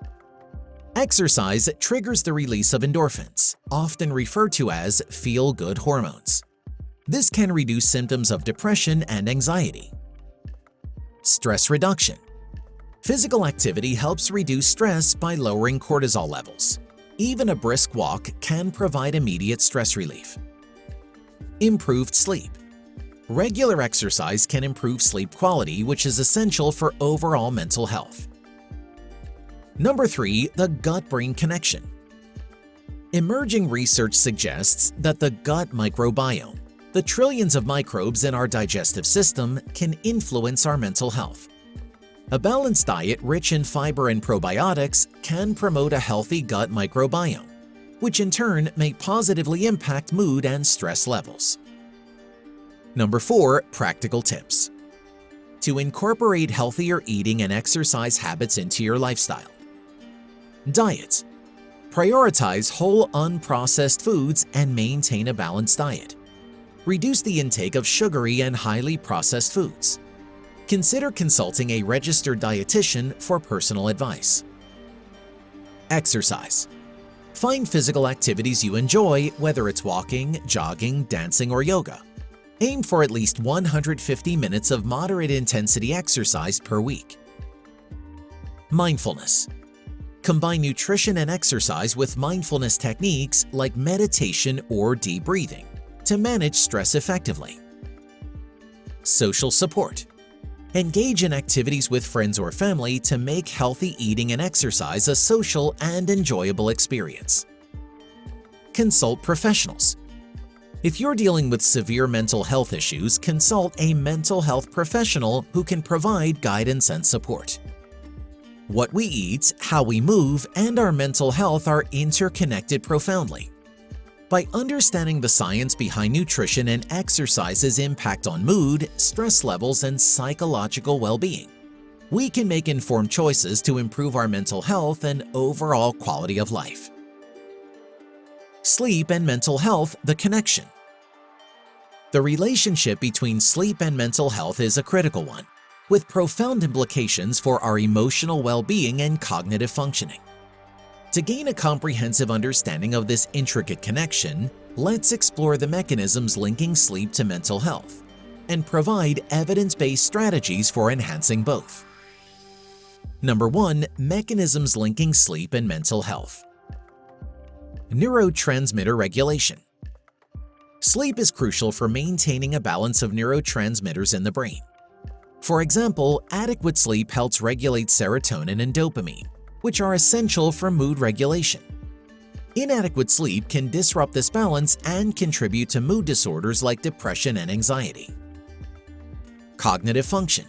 [SPEAKER 1] Exercise triggers the release of endorphins, often referred to as feel-good hormones. This can reduce symptoms of depression and anxiety. Stress reduction. Physical activity helps reduce stress by lowering cortisol levels. Even a brisk walk can provide immediate stress relief. Improved sleep. Regular exercise can improve sleep quality, which is essential for overall mental health. Number 3. The gut-brain connection. Emerging research suggests that the gut microbiome, the trillions of microbes in our digestive system, can influence our mental health. A balanced diet rich in fiber and probiotics can promote a healthy gut microbiome, which in turn may positively impact mood and stress levels. Number 4. Practical tips. To incorporate healthier eating and exercise habits into your lifestyle. Diet. Prioritize whole unprocessed foods and maintain a balanced diet. Reduce the intake of sugary and highly processed foods. Consider consulting a registered dietitian for personal advice. Exercise. Find physical activities you enjoy, whether it's walking, jogging, dancing, or yoga. Aim for at least 150 minutes of moderate intensity exercise per week. Mindfulness. Combine nutrition and exercise with mindfulness techniques like meditation or deep breathing to manage stress effectively. Social support. Engage in activities with friends or family to make healthy eating and exercise a social and enjoyable experience. Consult professionals. If you're dealing with severe mental health issues, consult a mental health professional who can provide guidance and support. What we eat, how we move, and our mental health are interconnected profoundly. By understanding the science behind nutrition and exercise's impact on mood, stress levels, and psychological well-being, we can make informed choices to improve our mental health and overall quality of life. Sleep and mental health, the connection. The relationship between sleep and mental health is a critical one, with profound implications for our emotional well-being and cognitive functioning. To gain a comprehensive understanding of this intricate connection, let's explore the mechanisms linking sleep to mental health and provide evidence-based strategies for enhancing both. Number 1. Mechanisms linking sleep and mental health. Neurotransmitter regulation. Sleep is crucial for maintaining a balance of neurotransmitters in the brain. For example, adequate sleep helps regulate serotonin and dopamine, which are essential for mood regulation. Inadequate sleep can disrupt this balance and contribute to mood disorders like depression and anxiety. Cognitive function.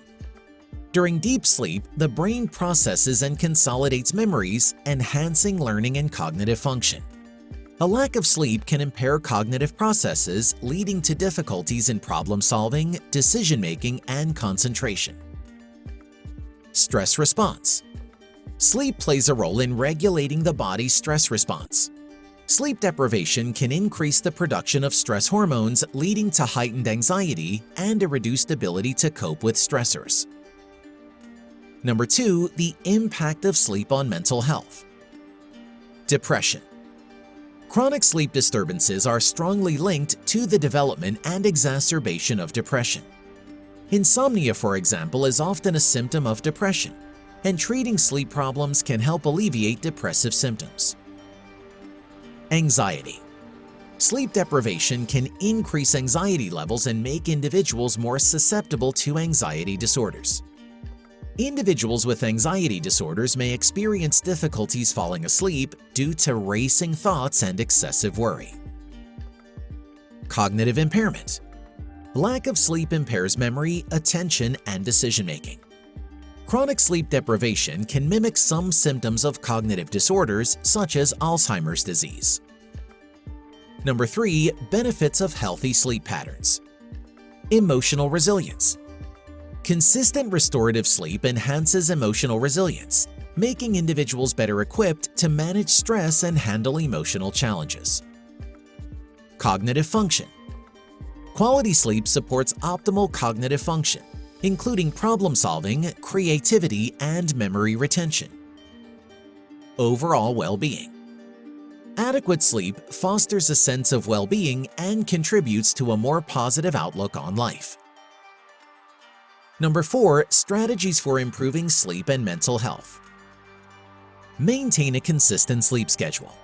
[SPEAKER 1] During deep sleep, the brain processes and consolidates memories, enhancing learning and cognitive function. A lack of sleep can impair cognitive processes, leading to difficulties in problem-solving, decision-making, and concentration. Stress response. Sleep plays a role in regulating the body's stress response. Sleep deprivation can increase the production of stress hormones, leading to heightened anxiety and a reduced ability to cope with stressors. Number 2. The impact of sleep on mental health. Depression. Chronic sleep disturbances are strongly linked to the development and exacerbation of depression. Insomnia, for example, is often a symptom of depression, and treating sleep problems can help alleviate depressive symptoms. Anxiety. Sleep deprivation can increase anxiety levels and make individuals more susceptible to anxiety disorders. Individuals with anxiety disorders may experience difficulties falling asleep due to racing thoughts and excessive worry. Cognitive impairment. Lack of sleep impairs memory, attention, and decision-making. Chronic sleep deprivation can mimic some symptoms of cognitive disorders such as Alzheimer's disease. Number 3. Benefits of healthy sleep patterns. Emotional resilience. Consistent restorative sleep enhances emotional resilience, making individuals better equipped to manage stress and handle emotional challenges. Cognitive function. Quality sleep supports optimal cognitive function, including problem-solving, creativity, and memory retention. Overall well-being. Adequate sleep fosters a sense of well-being and contributes to a more positive outlook on life. Number 4. Strategies for improving sleep and mental health. Maintain a consistent sleep schedule.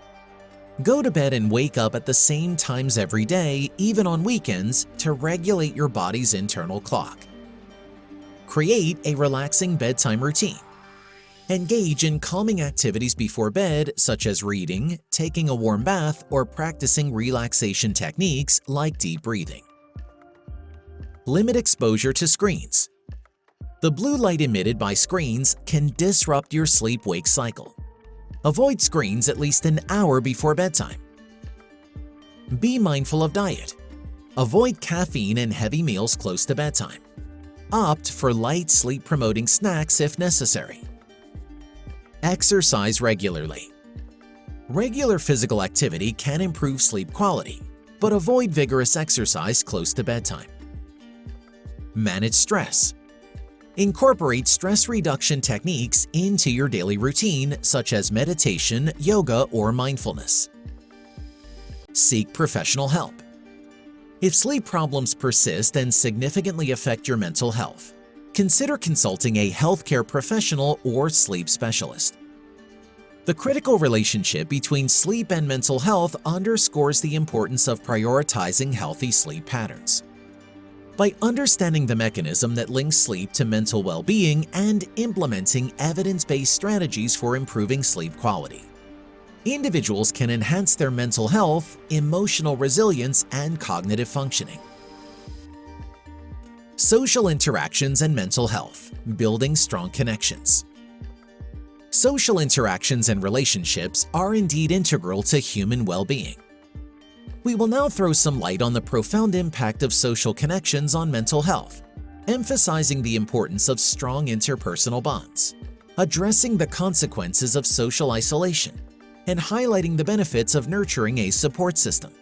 [SPEAKER 1] Go to bed and wake up at the same times every day, even on weekends, to regulate your body's internal clock. Create a relaxing bedtime routine. Engage in calming activities before bed, such as reading, taking a warm bath, or practicing relaxation techniques like deep breathing. Limit exposure to screens. The blue light emitted by screens can disrupt your sleep-wake cycle. Avoid screens at least an hour before bedtime. Be mindful of diet. Avoid caffeine and heavy meals close to bedtime. Opt for light sleep-promoting snacks if necessary. Exercise regularly. Regular physical activity can improve sleep quality, but avoid vigorous exercise close to bedtime. Manage stress. Incorporate stress reduction techniques into your daily routine, such as meditation, yoga, or mindfulness. Seek professional help. If sleep problems persist and significantly affect your mental health, consider consulting a healthcare professional or sleep specialist. The critical relationship between sleep and mental health underscores the importance of prioritizing healthy sleep patterns. By understanding the mechanism that links sleep to mental well-being and implementing evidence-based strategies for improving sleep quality, Individuals can enhance their mental health, emotional resilience, and cognitive functioning. Social interactions and mental health, building strong connections. Social interactions and relationships are indeed integral to human well-being. We will now throw some light on the profound impact of social connections on mental health, emphasizing the importance of strong interpersonal bonds, addressing the consequences of social isolation, and highlighting the benefits of nurturing a support system.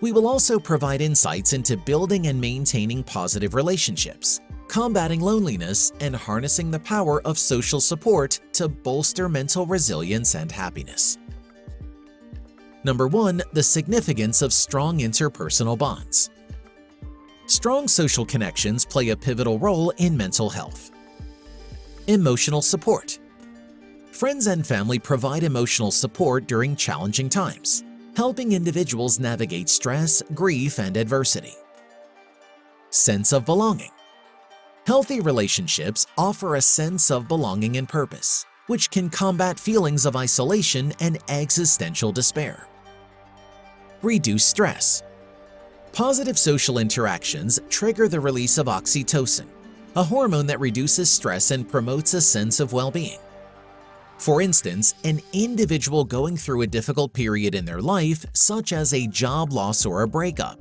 [SPEAKER 1] We will also provide insights into building and maintaining positive relationships, combating loneliness, and harnessing the power of social support to bolster mental resilience and happiness. Number 1. The significance of strong interpersonal bonds. Strong social connections play a pivotal role in mental health. Emotional support. Friends and family provide emotional support during challenging times, helping individuals navigate stress, grief, and adversity. Sense of belonging. Healthy relationships offer a sense of belonging and purpose, which can combat feelings of isolation and existential despair. Reduce stress. Positive social interactions trigger the release of oxytocin, a hormone that reduces stress and promotes a sense of well-being. For instance, an individual going through a difficult period in their life, such as a job loss or a breakup,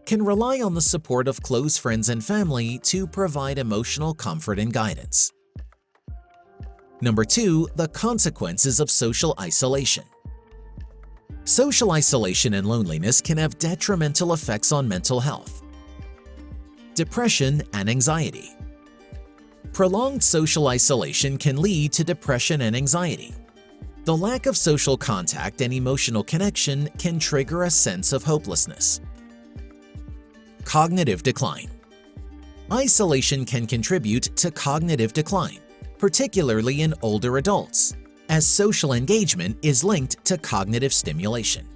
[SPEAKER 1] can rely on the support of close friends and family to provide emotional comfort and guidance. Number 2. The consequences of social isolation. Social isolation and loneliness can have detrimental effects on mental health. Depression and anxiety. Prolonged social isolation can lead to depression and anxiety. The lack of social contact and emotional connection can trigger a sense of hopelessness. Cognitive decline. Isolation can contribute to cognitive decline, particularly in older adults, as social engagement is linked to cognitive stimulation.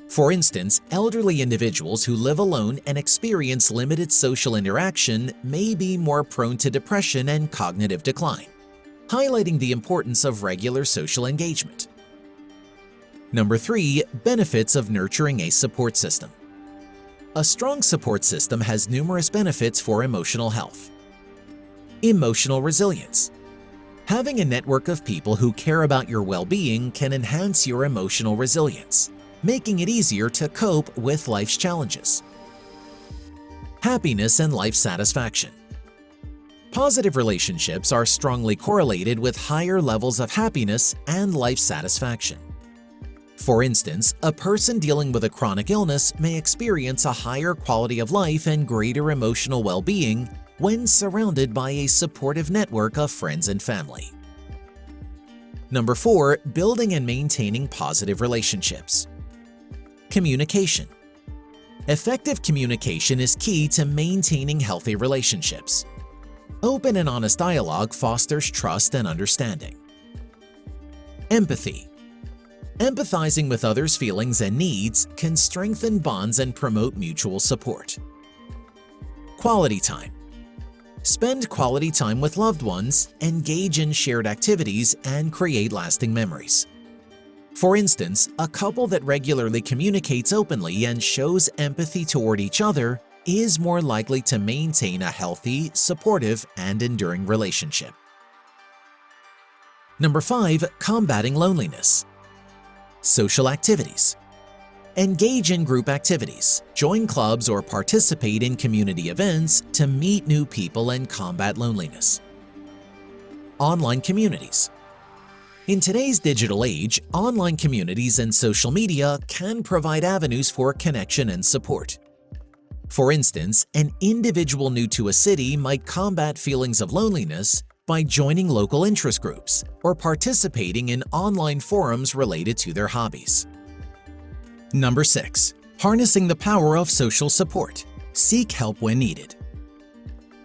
[SPEAKER 1] For instance, elderly individuals who live alone and experience limited social interaction may be more prone to depression and cognitive decline, highlighting the importance of regular social engagement. Number 3. Benefits of nurturing a support system. A strong support system has numerous benefits for emotional health. Emotional resilience. Having a network of people who care about your well-being can enhance your emotional resilience, making it easier to cope with life's challenges. Happiness and life satisfaction. Positive relationships are strongly correlated with higher levels of happiness and life satisfaction. For instance, a person dealing with a chronic illness may experience a higher quality of life and greater emotional well-being when surrounded by a supportive network of friends and family. Number 4. Building and maintaining positive relationships. Communication. Effective communication is key to maintaining healthy relationships. Open and honest dialogue fosters trust and understanding. Empathy. Empathizing with others' feelings and needs can strengthen bonds and promote mutual support. Quality time. Spend quality time with loved ones, engage in shared activities, and create lasting memories. For instance, a couple that regularly communicates openly and shows empathy toward each other is more likely to maintain a healthy, supportive, and enduring relationship. Number 5. Combating loneliness. Social activities. Engage in group activities, join clubs, or participate in community events to meet new people and combat loneliness. Online communities. In today's digital age, online communities and social media can provide avenues for connection and support. For instance, an individual new to a city might combat feelings of loneliness by joining local interest groups or participating in online forums related to their hobbies. Number 6. Harnessing the power of social support. Seek help when needed.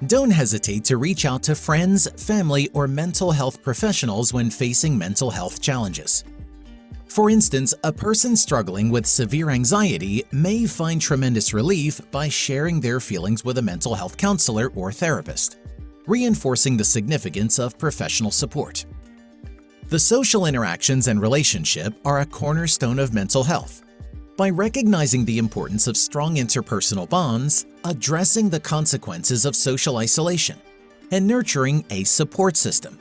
[SPEAKER 1] Don't hesitate to reach out to friends, family, or mental health professionals when facing mental health challenges. For instance, a person struggling with severe anxiety may find tremendous relief by sharing their feelings with a mental health counselor or therapist, reinforcing the significance of professional support. The social interactions and relationship are a cornerstone of mental health. By recognizing the importance of strong interpersonal bonds, addressing the consequences of social isolation, and nurturing a support system,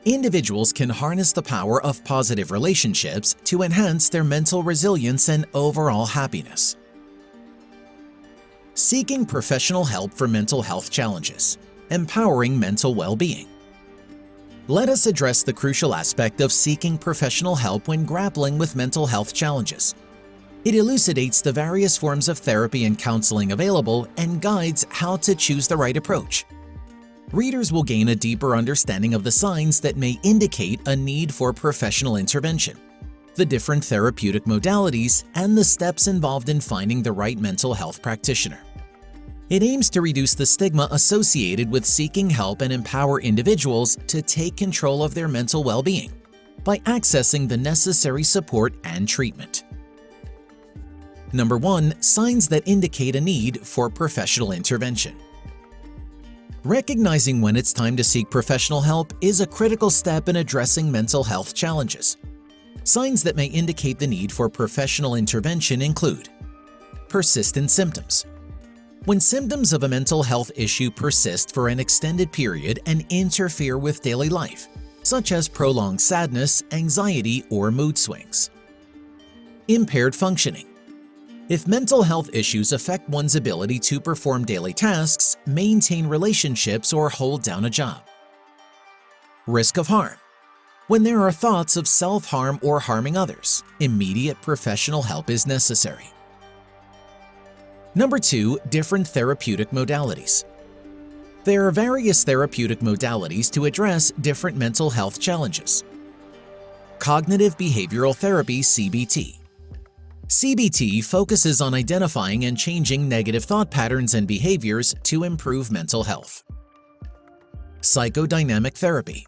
[SPEAKER 1] individuals can harness the power of positive relationships to enhance their mental resilience and overall happiness. Seeking professional help for mental health challenges, empowering mental well-being. Let us address the crucial aspect of seeking professional help when grappling with mental health challenges. It elucidates the various forms of therapy and counseling available and guides how to choose the right approach. Readers will gain a deeper understanding of the signs that may indicate a need for professional intervention, the different therapeutic modalities, and the steps involved in finding the right mental health practitioner. It aims to reduce the stigma associated with seeking help and empower individuals to take control of their mental well-being by accessing the necessary support and treatment. Number 1. Signs that indicate a need for professional intervention. Recognizing when it's time to seek professional help is a critical step in addressing mental health challenges. Signs that may indicate the need for professional intervention include persistent symptoms. When symptoms of a mental health issue persist for an extended period and interfere with daily life, such as prolonged sadness, anxiety, or mood swings. Impaired functioning. If mental health issues affect one's ability to perform daily tasks, maintain relationships, or hold down a job. Risk of harm. When there are thoughts of self-harm or harming others, immediate professional help is necessary. Number 2. Different therapeutic modalities. There are various therapeutic modalities to address different mental health challenges. Cognitive Behavioral Therapy (CBT). CBT focuses on identifying and changing negative thought patterns and behaviors to improve mental health. Psychodynamic Therapy.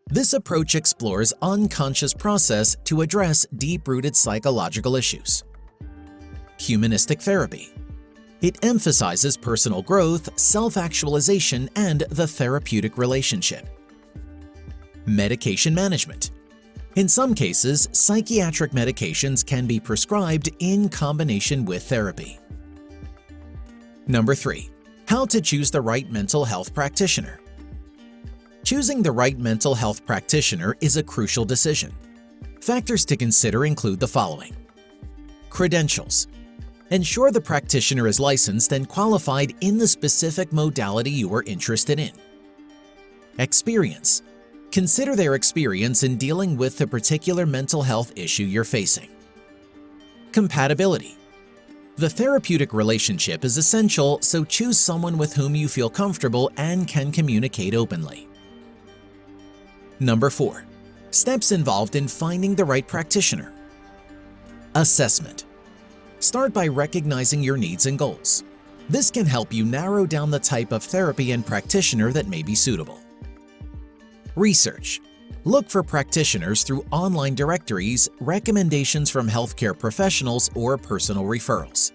[SPEAKER 1] This approach explores unconscious process to address deep-rooted psychological issues. Humanistic Therapy. It emphasizes personal growth, self-actualization, and the therapeutic relationship. Medication Management. In some cases, psychiatric medications can be prescribed in combination with therapy. Number 3. How to choose the right mental health practitioner. Choosing the right mental health practitioner is a crucial decision. Factors to consider include the following. Credentials. Ensure the practitioner is licensed and qualified in the specific modality you are interested in. Experience. Consider their experience in dealing with the particular mental health issue you're facing. Compatibility. The therapeutic relationship is essential, so choose someone with whom you feel comfortable and can communicate openly. Number 4. Steps involved in finding the right practitioner. Assessment. Start by recognizing your needs and goals. This can help you narrow down the type of therapy and practitioner that may be suitable. Research. Look for practitioners through online directories, recommendations from healthcare professionals, or personal referrals.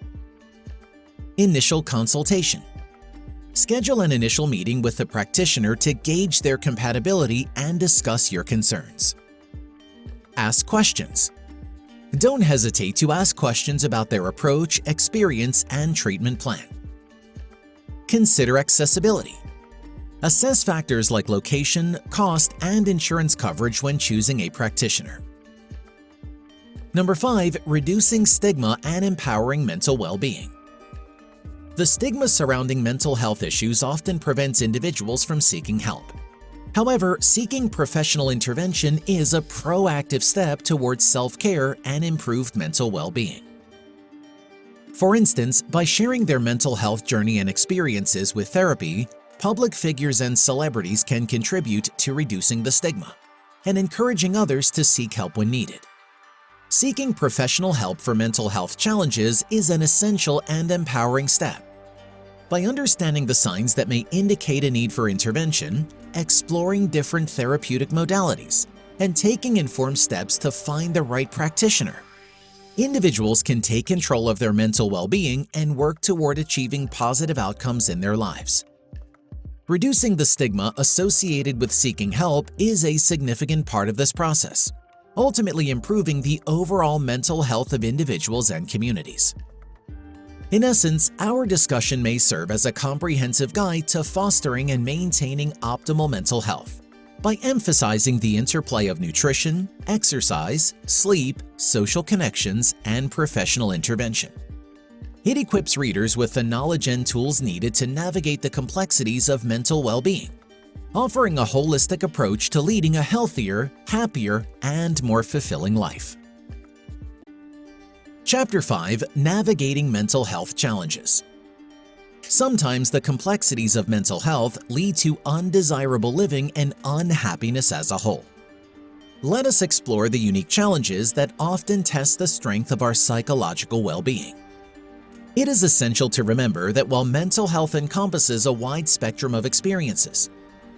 [SPEAKER 1] Initial consultation. Schedule an initial meeting with the practitioner to gauge their compatibility and discuss your concerns. Ask questions. Don't hesitate to ask questions about their approach, experience, and treatment plan. Consider accessibility. Assess factors like location, cost, and insurance coverage when choosing a practitioner. Number 5. Reducing stigma and empowering mental well-being. The stigma surrounding mental health issues often prevents individuals from seeking help. However, seeking professional intervention is a proactive step towards self-care and improved mental well-being. For instance, by sharing their mental health journey and experiences with therapy, public figures and celebrities can contribute to reducing the stigma and encouraging others to seek help when needed. Seeking professional help for mental health challenges is an essential and empowering step. By understanding the signs that may indicate a need for intervention, exploring different therapeutic modalities, and taking informed steps to find the right practitioner, individuals can take control of their mental well-being and work toward achieving positive outcomes in their lives. Reducing the stigma associated with seeking help is a significant part of this process, ultimately improving the overall mental health of individuals and communities. In essence, our discussion may serve as a comprehensive guide to fostering and maintaining optimal mental health by emphasizing the interplay of nutrition, exercise, sleep, social connections, and professional intervention. It equips readers with the knowledge and tools needed to navigate the complexities of mental well-being, offering a holistic approach to leading a healthier, happier, and more fulfilling life. Chapter 5: Navigating Mental Health Challenges. Sometimes the complexities of mental health lead to undesirable living and unhappiness as a whole. Let us explore the unique challenges that often test the strength of our psychological well-being. It is essential to remember that while mental health encompasses a wide spectrum of experiences,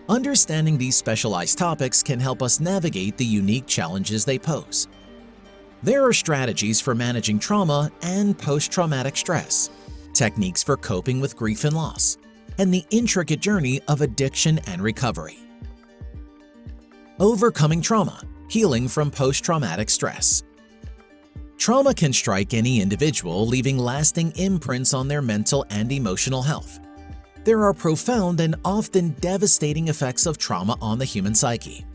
[SPEAKER 1] understanding these specialized topics can help us navigate the unique challenges they pose. There are strategies for managing trauma and post-traumatic stress, techniques for coping with grief and loss, and the intricate journey of addiction and recovery. Overcoming trauma, healing from post-traumatic stress. Trauma can strike any individual, leaving lasting imprints on their mental and emotional health. There are profound and often devastating effects of trauma on the human psyche.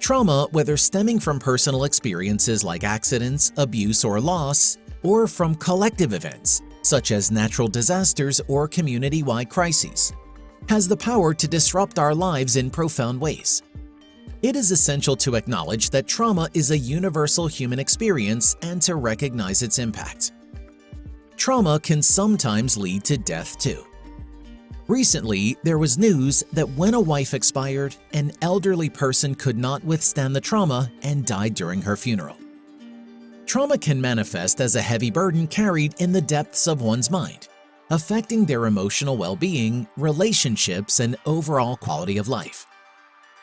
[SPEAKER 1] Trauma, whether stemming from personal experiences like accidents, abuse, or loss, or from collective events such as natural disasters or community-wide crises, has the power to disrupt our lives in profound ways. It is essential to acknowledge that trauma is a universal human experience and to recognize its impact. Trauma can sometimes lead to death too. Recently, there was news that when a wife expired, an elderly person could not withstand the trauma and died during her funeral. Trauma can manifest as a heavy burden carried in the depths of one's mind, affecting their emotional well-being, relationships, and overall quality of life.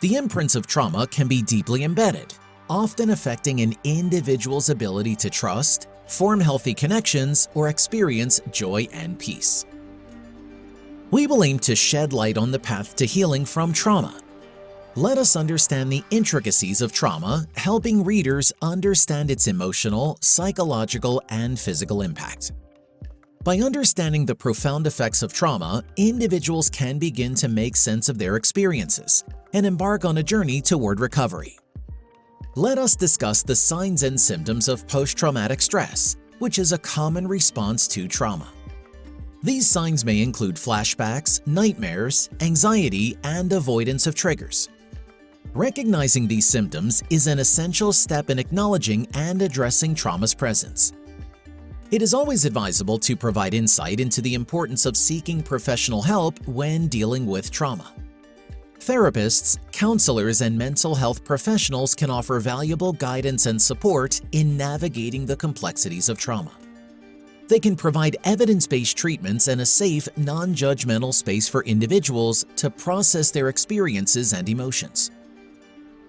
[SPEAKER 1] The imprints of trauma can be deeply embedded, often affecting an individual's ability to trust, form healthy connections, or experience joy and peace. We will aim to shed light on the path to healing from trauma. Let us understand the intricacies of trauma, helping readers understand its emotional, psychological, and physical impact. By understanding the profound effects of trauma, individuals can begin to make sense of their experiences and embark on a journey toward recovery. Let us discuss the signs and symptoms of post-traumatic stress, which is a common response to trauma. These signs may include flashbacks, nightmares, anxiety, and avoidance of triggers. Recognizing these symptoms is an essential step in acknowledging and addressing trauma's presence. It is always advisable to provide insight into the importance of seeking professional help when dealing with trauma. Therapists, counselors, and mental health professionals can offer valuable guidance and support in navigating the complexities of trauma. They can provide evidence-based treatments and a safe, non-judgmental space for individuals to process their experiences and emotions.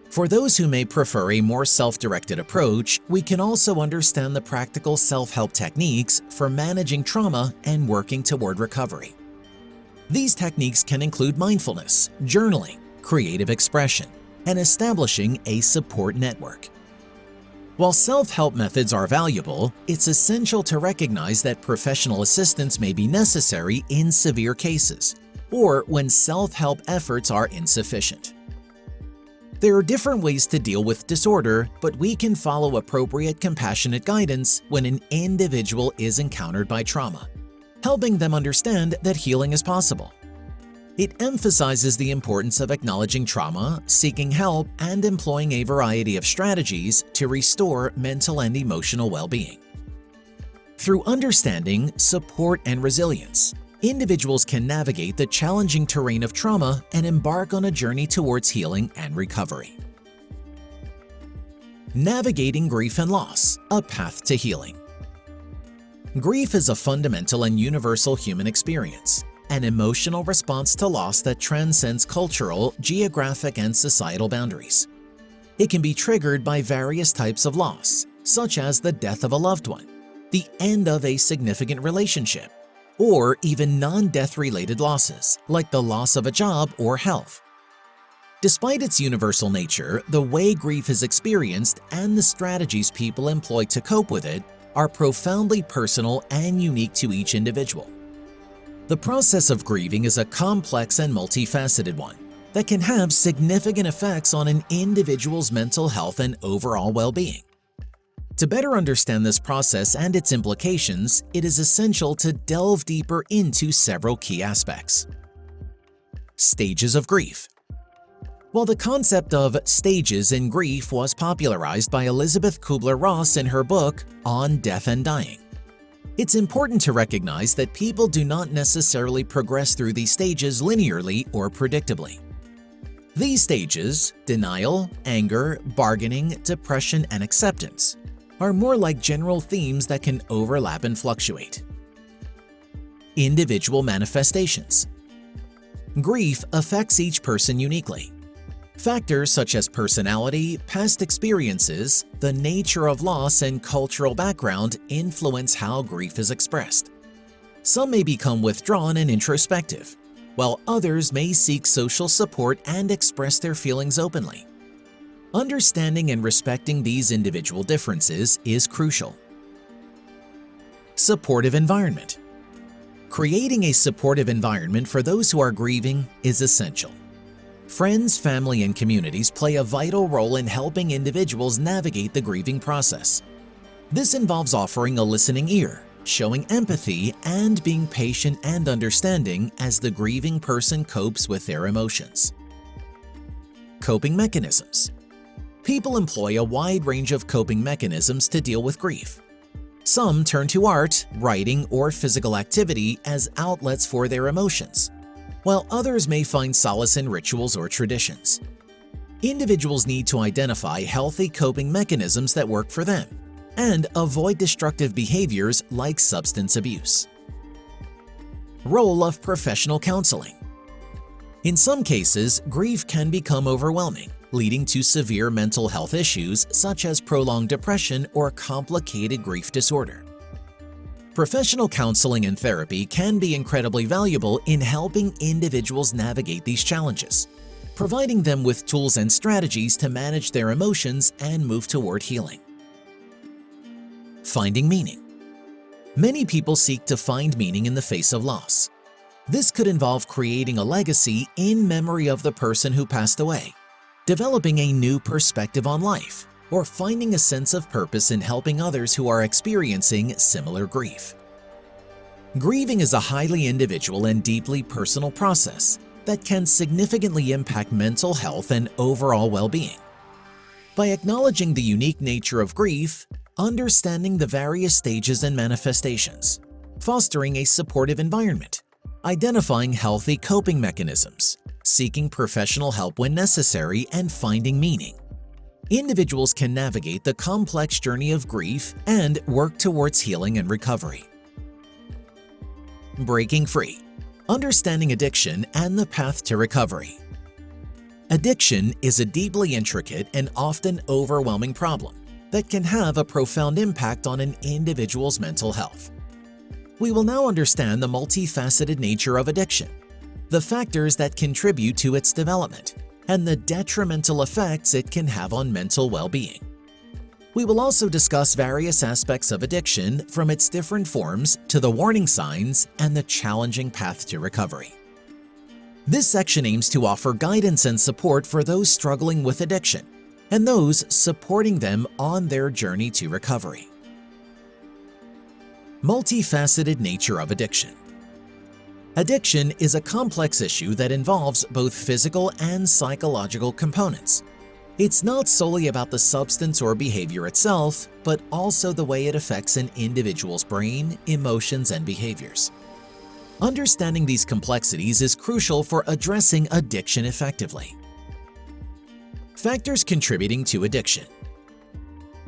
[SPEAKER 1] For those who may prefer a more self-directed approach, we can also understand the practical self-help techniques for managing trauma and working toward recovery. These techniques can include mindfulness, journaling, creative expression, and establishing a support network. While self-help methods are valuable, it's essential to recognize that professional assistance may be necessary in severe cases or when self-help efforts are insufficient. There are different ways to deal with disorder, but we can follow appropriate compassionate guidance when an individual is encountered by trauma, helping them understand that healing is possible. It emphasizes the importance of acknowledging trauma, seeking help, and employing a variety of strategies to restore mental and emotional well-being. Through understanding, support, and resilience, individuals can navigate the challenging terrain of trauma and embark on a journey towards healing and recovery. Navigating grief and loss, a path to healing. Grief is a fundamental and universal human experience, an emotional response to loss that transcends cultural, geographic, and societal boundaries. It can be triggered by various types of loss, such as the death of a loved one, the end of a significant relationship, or even non-death-related losses, like the loss of a job or health. Despite its universal nature, the way grief is experienced and the strategies people employ to cope with it are profoundly personal and unique to each individual. The process of grieving is a complex and multifaceted one that can have significant effects on an individual's mental health and overall well-being. To better understand this process and its implications, it is essential to delve deeper into several key aspects. Stages of grief. While the concept of stages in grief was popularized by Elizabeth Kubler-Ross in her book On Death and Dying, it's important to recognize that people do not necessarily progress through these stages linearly or predictably. These stages, denial, anger, bargaining, depression, and acceptance, are more like general themes that can overlap and fluctuate. Individual manifestations. Grief affects each person uniquely. Factors such as personality, past experiences, the nature of loss, and cultural background influence how grief is expressed. Some may become withdrawn and introspective, while others may seek social support and express their feelings openly. Understanding and respecting these individual differences is crucial. Supportive environment. Creating a supportive environment for those who are grieving is essential. Friends, family, and communities play a vital role in helping individuals navigate the grieving process. This involves offering a listening ear, showing empathy, and being patient and understanding as the grieving person copes with their emotions. Coping mechanisms. People employ a wide range of coping mechanisms to deal with grief. Some turn to art, writing, or physical activity as outlets for their emotions, while others may find solace in rituals or traditions. Individuals need to identify healthy coping mechanisms that work for them and avoid destructive behaviors like substance abuse. Role of professional counseling. In some cases, grief can become overwhelming, leading to severe mental health issues such as prolonged depression or complicated grief disorder. Professional counseling and therapy can be incredibly valuable in helping individuals navigate these challenges, providing them with tools and strategies to manage their emotions and move toward healing. Finding meaning. Many people seek to find meaning in the face of loss. This could involve creating a legacy in memory of the person who passed away, developing a new perspective on life, or finding a sense of purpose in helping others who are experiencing similar grief. Grieving is a highly individual and deeply personal process that can significantly impact mental health and overall well-being. By acknowledging the unique nature of grief, understanding the various stages and manifestations, fostering a supportive environment, identifying healthy coping mechanisms, seeking professional help when necessary, and finding meaning, individuals can navigate the complex journey of grief and work towards healing and recovery. Breaking free. Understanding addiction and the path to recovery. Addiction is a deeply intricate and often overwhelming problem that can have a profound impact on an individual's mental health. We will now understand the multifaceted nature of addiction, the factors that contribute to its development, and the detrimental effects it can have on mental well-being. We will also discuss various aspects of addiction, from its different forms to the warning signs and the challenging path to recovery. This section aims to offer guidance and support for those struggling with addiction and those supporting them on their journey to recovery. Multifaceted nature of addiction. Addiction is a complex issue that involves both physical and psychological components. It's not solely about the substance or behavior itself, but also the way it affects an individual's brain, emotions, and behaviors. Understanding these complexities is crucial for addressing addiction effectively. Factors contributing to addiction.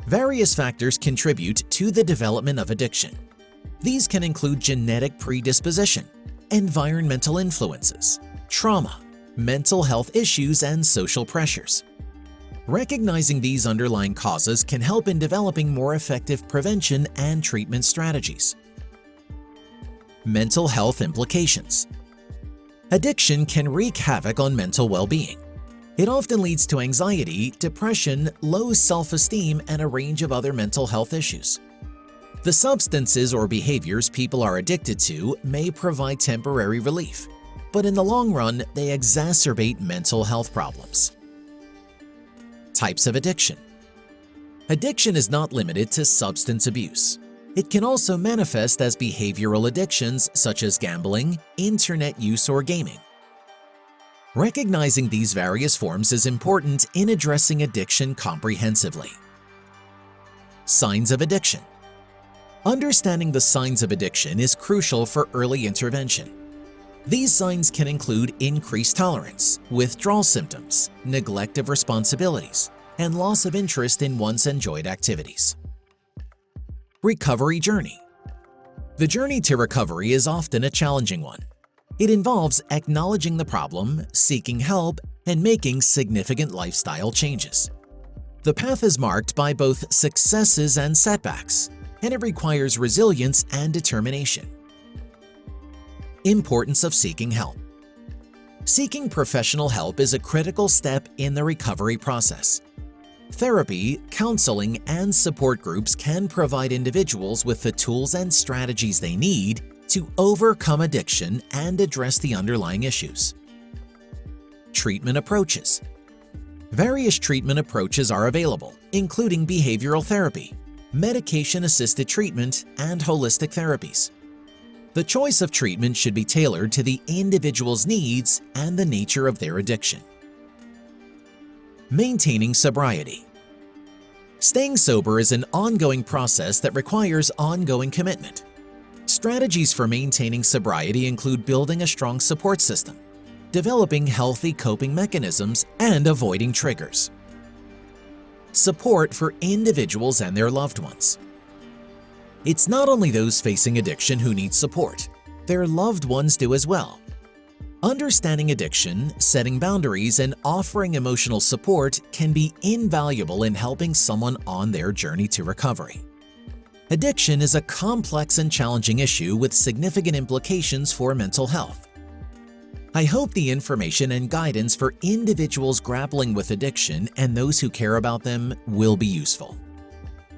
[SPEAKER 1] Various factors contribute to the development of addiction. These can include genetic predisposition, environmental influences, trauma, mental health issues, and social pressures. Recognizing these underlying causes can help in developing more effective prevention and treatment strategies. Mental health implications. Addiction can wreak havoc on mental well-being. It often leads to anxiety, depression, low self-esteem, and a range of other mental health issues. The substances or behaviors people are addicted to may provide temporary relief, but in the long run, they exacerbate mental health problems. Types of addiction. Addiction is not limited to substance abuse. It can also manifest as behavioral addictions such as gambling, internet use, or gaming. Recognizing these various forms is important in addressing addiction comprehensively. Signs of addiction. Understanding the signs of addiction is crucial for early intervention. These signs can include increased tolerance, withdrawal symptoms, neglect of responsibilities, and loss of interest in one's enjoyed activities. Recovery journey. The journey to recovery is often a challenging one. It involves acknowledging the problem, seeking help, and making significant lifestyle changes. The path is marked by both successes and setbacks, and it requires resilience and determination. Importance of seeking help. Seeking professional help is a critical step in the recovery process. Therapy, counseling, and support groups can provide individuals with the tools and strategies they need to overcome addiction and address the underlying issues. Treatment approaches. Various treatment approaches are available, including behavioral therapy, medication-assisted treatment, and holistic therapies. The choice of treatment should be tailored to the individual's needs and the nature of their addiction. Maintaining sobriety. Staying sober is an ongoing process that requires ongoing commitment. Strategies for maintaining sobriety include building a strong support system, developing healthy coping mechanisms, and avoiding triggers. Support for individuals and their loved ones. It's not only those facing addiction who need support, their loved ones do as well. Understanding addiction, setting boundaries, and offering emotional support can be invaluable in helping someone on their journey to recovery. Addiction is a complex and challenging issue with significant implications for mental health. I hope the information and guidance for individuals grappling with addiction and those who care about them will be useful.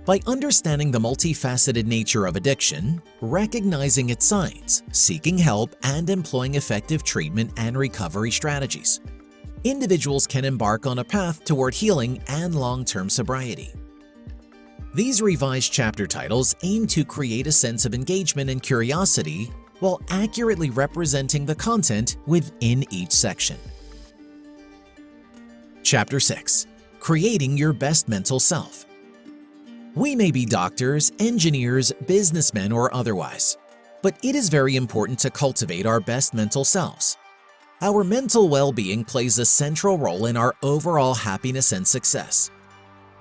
[SPEAKER 1] By understanding the multifaceted nature of addiction, recognizing its signs, seeking help, and employing effective treatment and recovery strategies, individuals can embark on a path toward healing and long-term sobriety. These revised chapter titles aim to create a sense of engagement and curiosity while accurately representing the content within each section. Chapter 6. Creating Your Best Mental Self. We may be doctors, engineers, businessmen, or otherwise, but it is very important to cultivate our best mental selves. Our mental well-being plays a central role in our overall happiness and success.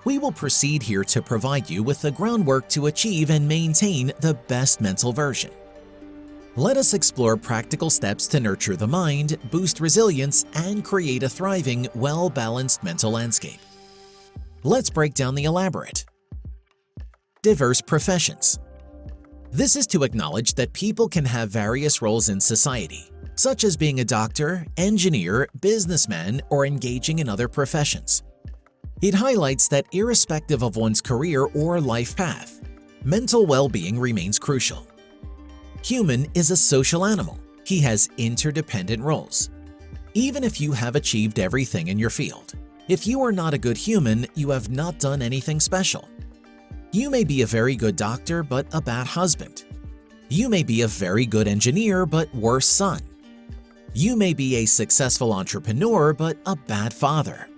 [SPEAKER 1] We will proceed here to provide you with the groundwork to achieve and maintain the best mental version. Let us explore practical steps to nurture the mind, boost resilience, and create a thriving, well-balanced mental landscape. Let's break down the elaborate. Diverse professions. This is to acknowledge that people can have various roles in society, such as being a doctor, engineer, businessman, or engaging in other professions. It highlights that irrespective of one's career or life path, mental well-being remains crucial. Human is a social animal. He has interdependent roles. Even if you have achieved everything in your field, if you are not a good human, you have not done anything special. You may be a very good doctor but a bad husband. You may be a very good engineer but worse son. You may be a successful entrepreneur but a bad father.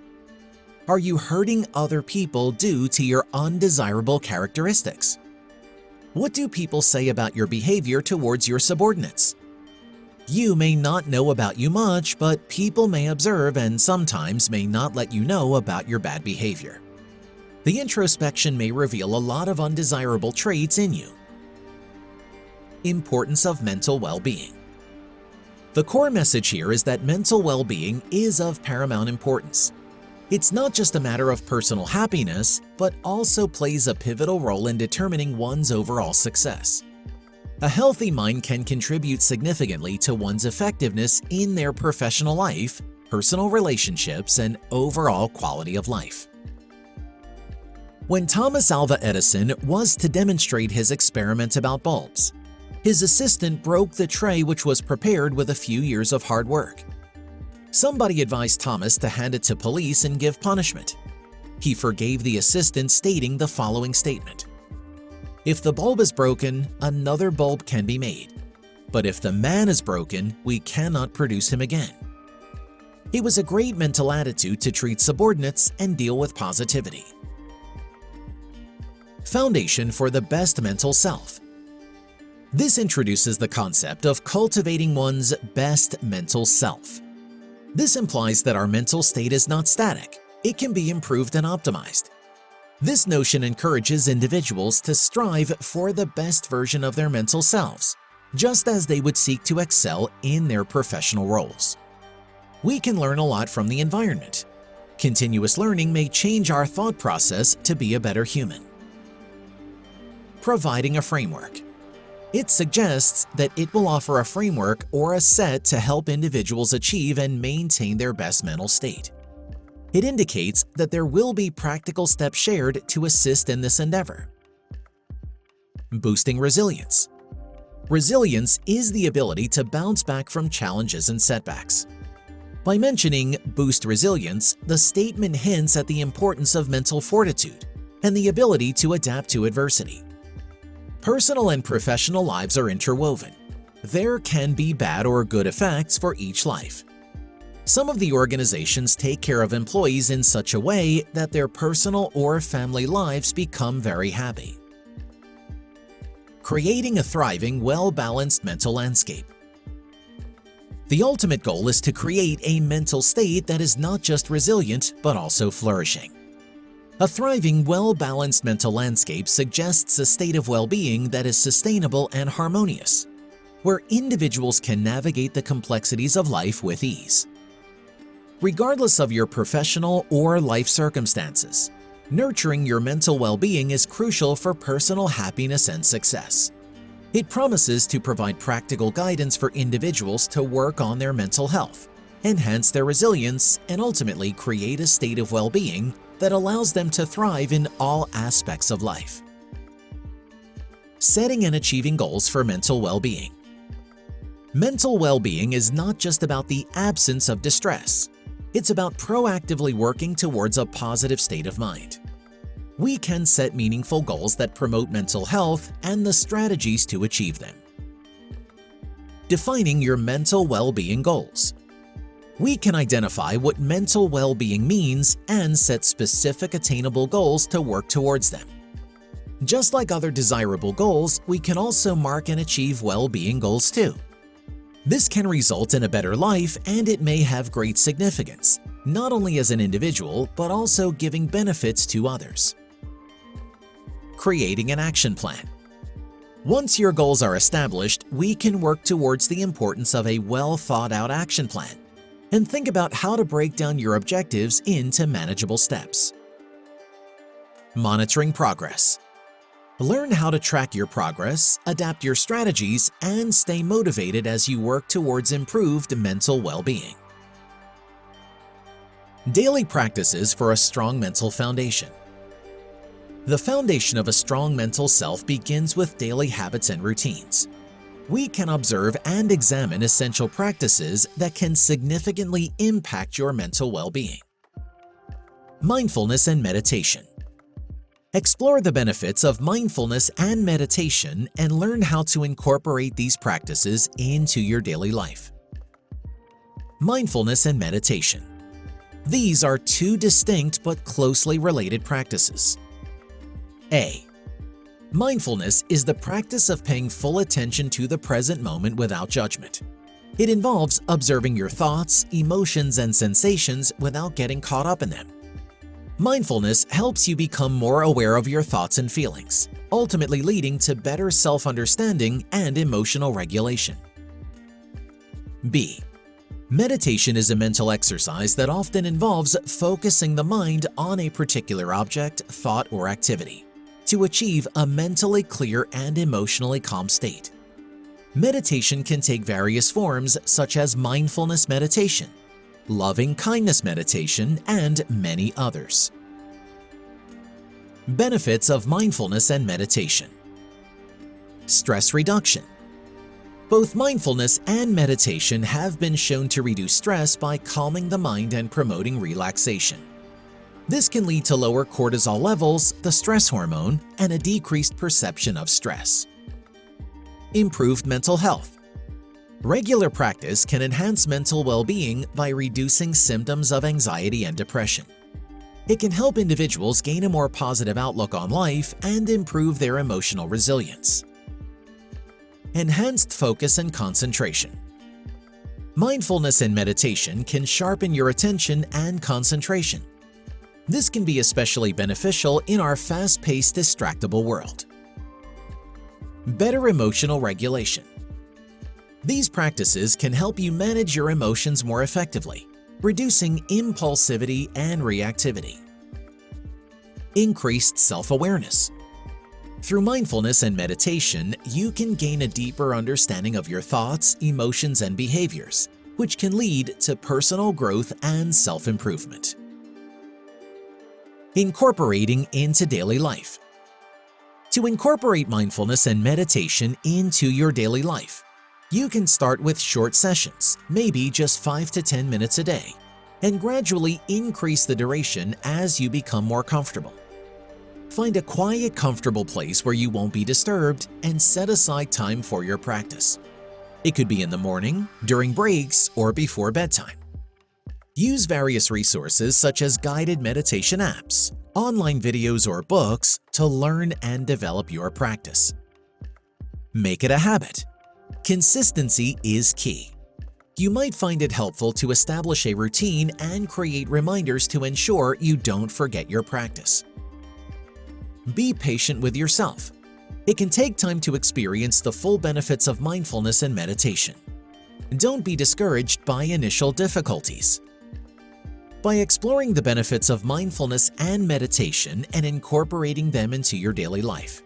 [SPEAKER 1] Are you hurting other people due to your undesirable characteristics? What do people say about your behavior towards your subordinates? You may not know about you much, but people may observe and sometimes may not let you know about your bad behavior. The introspection may reveal a lot of undesirable traits in you. Importance of mental well-being. The core message here is that mental well-being is of paramount importance. It's not just a matter of personal happiness, but also plays a pivotal role in determining one's overall success. A healthy mind can contribute significantly to one's effectiveness in their professional life, personal relationships, and overall quality of life. When Thomas Alva Edison was to demonstrate his experiment about bulbs, his assistant broke the tray which was prepared with a few years of hard work. Somebody advised Thomas to hand it to police and give punishment. He forgave the assistant, stating the following statement: "If the bulb is broken, another bulb can be made. But if the man is broken, we cannot produce him again." It was a great mental attitude to treat subordinates and deal with positivity. Foundation for the best mental self. This introduces the concept of cultivating one's best mental self. This implies that our mental state is not static. It can be improved and optimized. This notion encourages individuals to strive for the best version of their mental selves, just as they would seek to excel in their professional roles. We can learn a lot from the environment. Continuous learning may change our thought process to be a better human. Providing a framework. It suggests that it will offer a framework or a set to help individuals achieve and maintain their best mental state. It indicates that there will be practical steps shared to assist in this endeavor. Boosting resilience. Resilience is the ability to bounce back from challenges and setbacks. By mentioning boost resilience, the statement hints at the importance of mental fortitude and the ability to adapt to adversity. Personal and professional lives are interwoven. There can be bad or good effects for each life. Some of the organizations take care of employees in such a way that their personal or family lives become very happy. Creating a thriving, well-balanced mental landscape. The ultimate goal is to create a mental state that is not just resilient but also flourishing. A thriving, well-balanced mental landscape suggests a state of well-being that is sustainable and harmonious, where individuals can navigate the complexities of life with ease. Regardless of your professional or life circumstances, nurturing your mental well-being is crucial for personal happiness and success. It promises to provide practical guidance for individuals to work on their mental health, enhance their resilience, and ultimately create a state of well-being that allows them to thrive in all aspects of life. Setting and achieving goals for mental well-being. Mental well-being is not just about the absence of distress. It's about proactively working towards a positive state of mind. We can set meaningful goals that promote mental health and the strategies to achieve them. Defining your mental well-being goals. We can identify what mental well-being means and set specific attainable goals to work towards them. Just like other desirable goals, we can also mark and achieve well-being goals too. This can result in a better life, and it may have great significance, not only as an individual but also giving benefits to others. Creating an action plan. Once your goals are established, we can work towards the importance of a well-thought-out action plan and think about how to break down your objectives into manageable steps. Monitoring progress. Learn how to track your progress, adapt your strategies, and stay motivated as you work towards improved mental well-being. Daily practices for a strong mental foundation. The foundation of a strong mental self begins with daily habits and routines. We can observe and examine essential practices that can significantly impact your mental well-being. Mindfulness and meditation. Explore the benefits of mindfulness and meditation and learn how to incorporate these practices into your daily life. Mindfulness and meditation. These are two distinct but closely related practices. A. Mindfulness is the practice of paying full attention to the present moment without judgment. It involves observing your thoughts, emotions, and sensations without getting caught up in them. Mindfulness helps you become more aware of your thoughts and feelings, ultimately leading to better self-understanding and emotional regulation. B. Meditation is a mental exercise that often involves focusing the mind on a particular object, thought, or activity to achieve a mentally clear and emotionally calm state. Meditation can take various forms such as mindfulness meditation, loving kindness meditation, and many others. Benefits of mindfulness and meditation. Stress reduction. Both mindfulness and meditation have been shown to reduce stress by calming the mind and promoting relaxation. This can lead to lower cortisol levels, the stress hormone, and a decreased perception of stress. Improved mental health. Regular practice can enhance mental well-being by reducing symptoms of anxiety and depression. It can help individuals gain a more positive outlook on life and improve their emotional resilience. Enhanced focus and concentration. Mindfulness and meditation can sharpen your attention and concentration. This can be especially beneficial in our fast-paced, distractible world. Better emotional regulation. These practices can help you manage your emotions more effectively, reducing impulsivity and reactivity. Increased self-awareness. Through mindfulness and meditation, you can gain a deeper understanding of your thoughts, emotions, and behaviors, which can lead to personal growth and self-improvement. Incorporating into daily life. To incorporate mindfulness and meditation into your daily life, you can start with short sessions, maybe just 5 to 10 minutes a day, and gradually increase the duration as you become more comfortable. Find a quiet, comfortable place where you won't be disturbed and set aside time for your practice. It could be in the morning, during breaks, or before bedtime. Use various resources such as guided meditation apps, online videos, or books to learn and develop your practice. Make it a habit. Consistency is key. You might find it helpful to establish a routine and create reminders to ensure you don't forget your practice. Be patient with yourself. It can take time to experience the full benefits of mindfulness and meditation. Don't be discouraged by initial difficulties. By exploring the benefits of mindfulness and meditation and incorporating them into your daily life,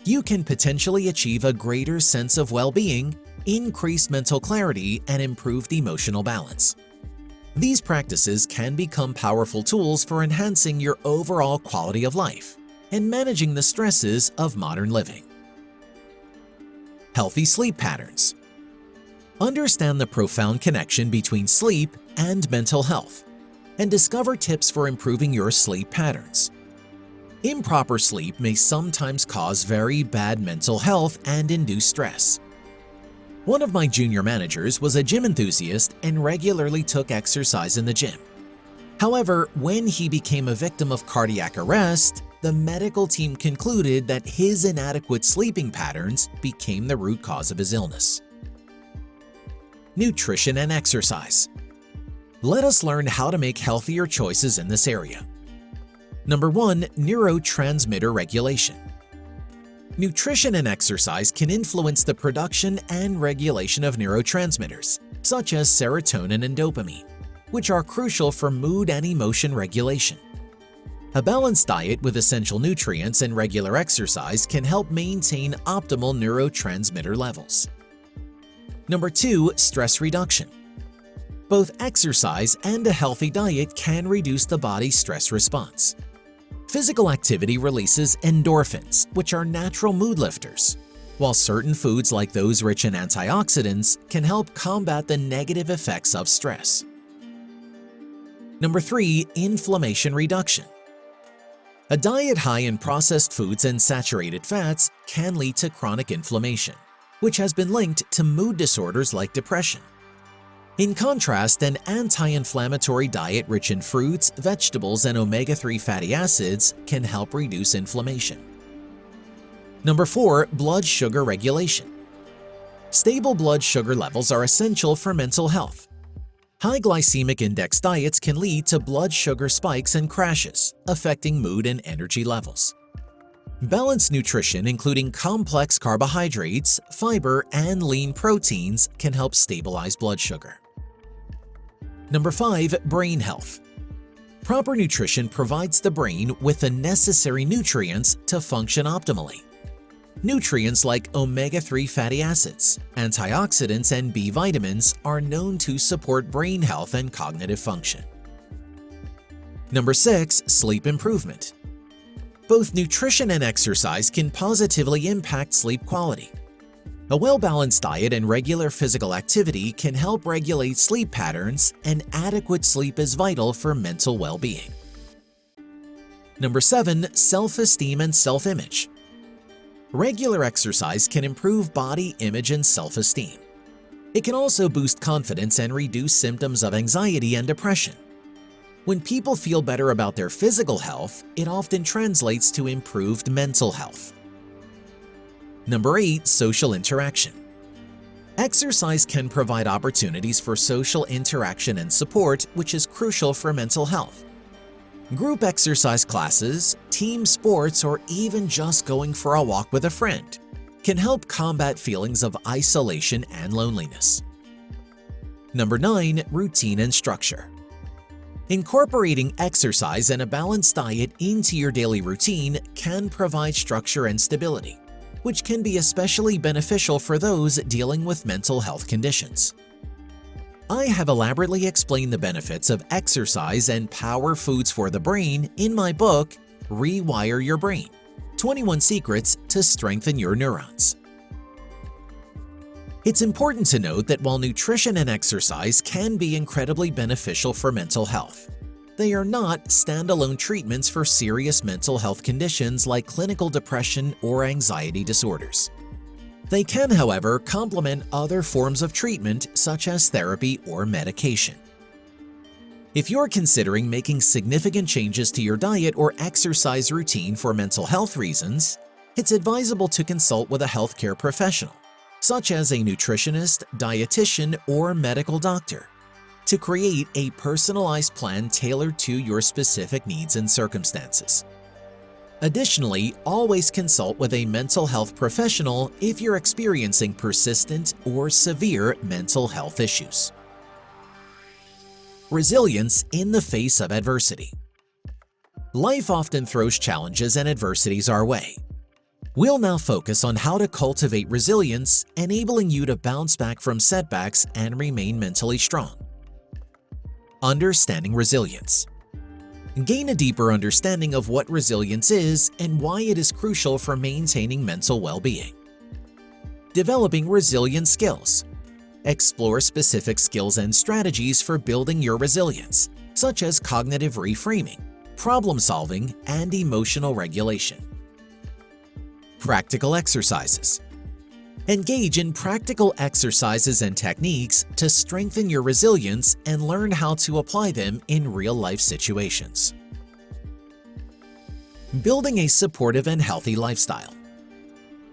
[SPEAKER 1] you can potentially achieve a greater sense of well-being, increased mental clarity, and improved emotional balance. These practices can become powerful tools for enhancing your overall quality of life and managing the stresses of modern living. Healthy sleep patterns. Understand the profound connection between sleep and mental health, and discover tips for improving your sleep patterns. Improper sleep may sometimes cause very bad mental health and induce stress. One of my junior managers was a gym enthusiast and regularly took exercise in the gym. However, when he became a victim of cardiac arrest, the medical team concluded that his inadequate sleeping patterns became the root cause of his illness. Nutrition and exercise. Let us learn how to make healthier choices in this area. Number 1. Neurotransmitter regulation. Nutrition and exercise can influence the production and regulation of neurotransmitters, such as serotonin and dopamine, which are crucial for mood and emotion regulation. A balanced diet with essential nutrients and regular exercise can help maintain optimal neurotransmitter levels. Number 2. Stress reduction. Both exercise and a healthy diet can reduce the body's stress response. Physical activity releases endorphins, which are natural mood lifters, while certain foods like those rich in antioxidants can help combat the negative effects of stress. Number 3. Inflammation reduction. A diet high in processed foods and saturated fats can lead to chronic inflammation, which has been linked to mood disorders like depression. In contrast, an anti-inflammatory diet rich in fruits, vegetables, and omega-3 fatty acids can help reduce inflammation. Number 4. Blood sugar regulation. Stable blood sugar levels are essential for mental health. High glycemic index diets can lead to blood sugar spikes and crashes, affecting mood and energy levels. Balanced nutrition, including complex carbohydrates, fiber, and lean proteins, can help stabilize blood sugar. Number 5. Brain health. Proper nutrition provides the brain with the necessary nutrients to function optimally. Nutrients like omega-3 fatty acids, antioxidants, and B vitamins are known to support brain health and cognitive function. Number 6. Sleep improvement. Both nutrition and exercise can positively impact sleep quality. A well-balanced diet and regular physical activity can help regulate sleep patterns, and adequate sleep is vital for mental well-being. Number 7. Self-esteem and self-image. Regular exercise can improve body image and self-esteem. It can also boost confidence and reduce symptoms of anxiety and depression. When people feel better about their physical health, it often translates to improved mental health. Number 8. Social interaction. Exercise can provide opportunities for social interaction and support, which is crucial for mental health. Group exercise classes, team sports, or even just going for a walk with a friend can help combat feelings of isolation and loneliness. Number 9. Routine and structure. Incorporating exercise and a balanced diet into your daily routine can provide structure and stability, which can be especially beneficial for those dealing with mental health conditions. I have elaborately explained the benefits of exercise and power foods for the brain in my book, Rewire Your Brain: 21 Secrets to Strengthen Your Neurons. It's important to note that while nutrition and exercise can be incredibly beneficial for mental health, they are not standalone treatments for serious mental health conditions like clinical depression or anxiety disorders. They can, however, complement other forms of treatment such as therapy or medication. If you're considering making significant changes to your diet or exercise routine for mental health reasons, it's advisable to consult with a healthcare professional, such as a nutritionist, dietitian, or medical doctor, to create a personalized plan tailored to your specific needs and circumstances. Additionally, always consult with a mental health professional if you're experiencing persistent or severe mental health issues. Resilience in the face of adversity. Life often throws challenges and adversities our way. We'll now focus on how to cultivate resilience, enabling you to bounce back from setbacks and remain mentally strong. Understanding resilience. Gain a deeper understanding of what resilience is and why it is crucial for maintaining mental well-being. Developing resilient skills. Explore specific skills and strategies for building your resilience, such as cognitive reframing, problem-solving, and emotional regulation. Practical exercises. Engage in practical exercises and techniques to strengthen your resilience and learn how to apply them in real-life situations. Building a supportive and healthy lifestyle.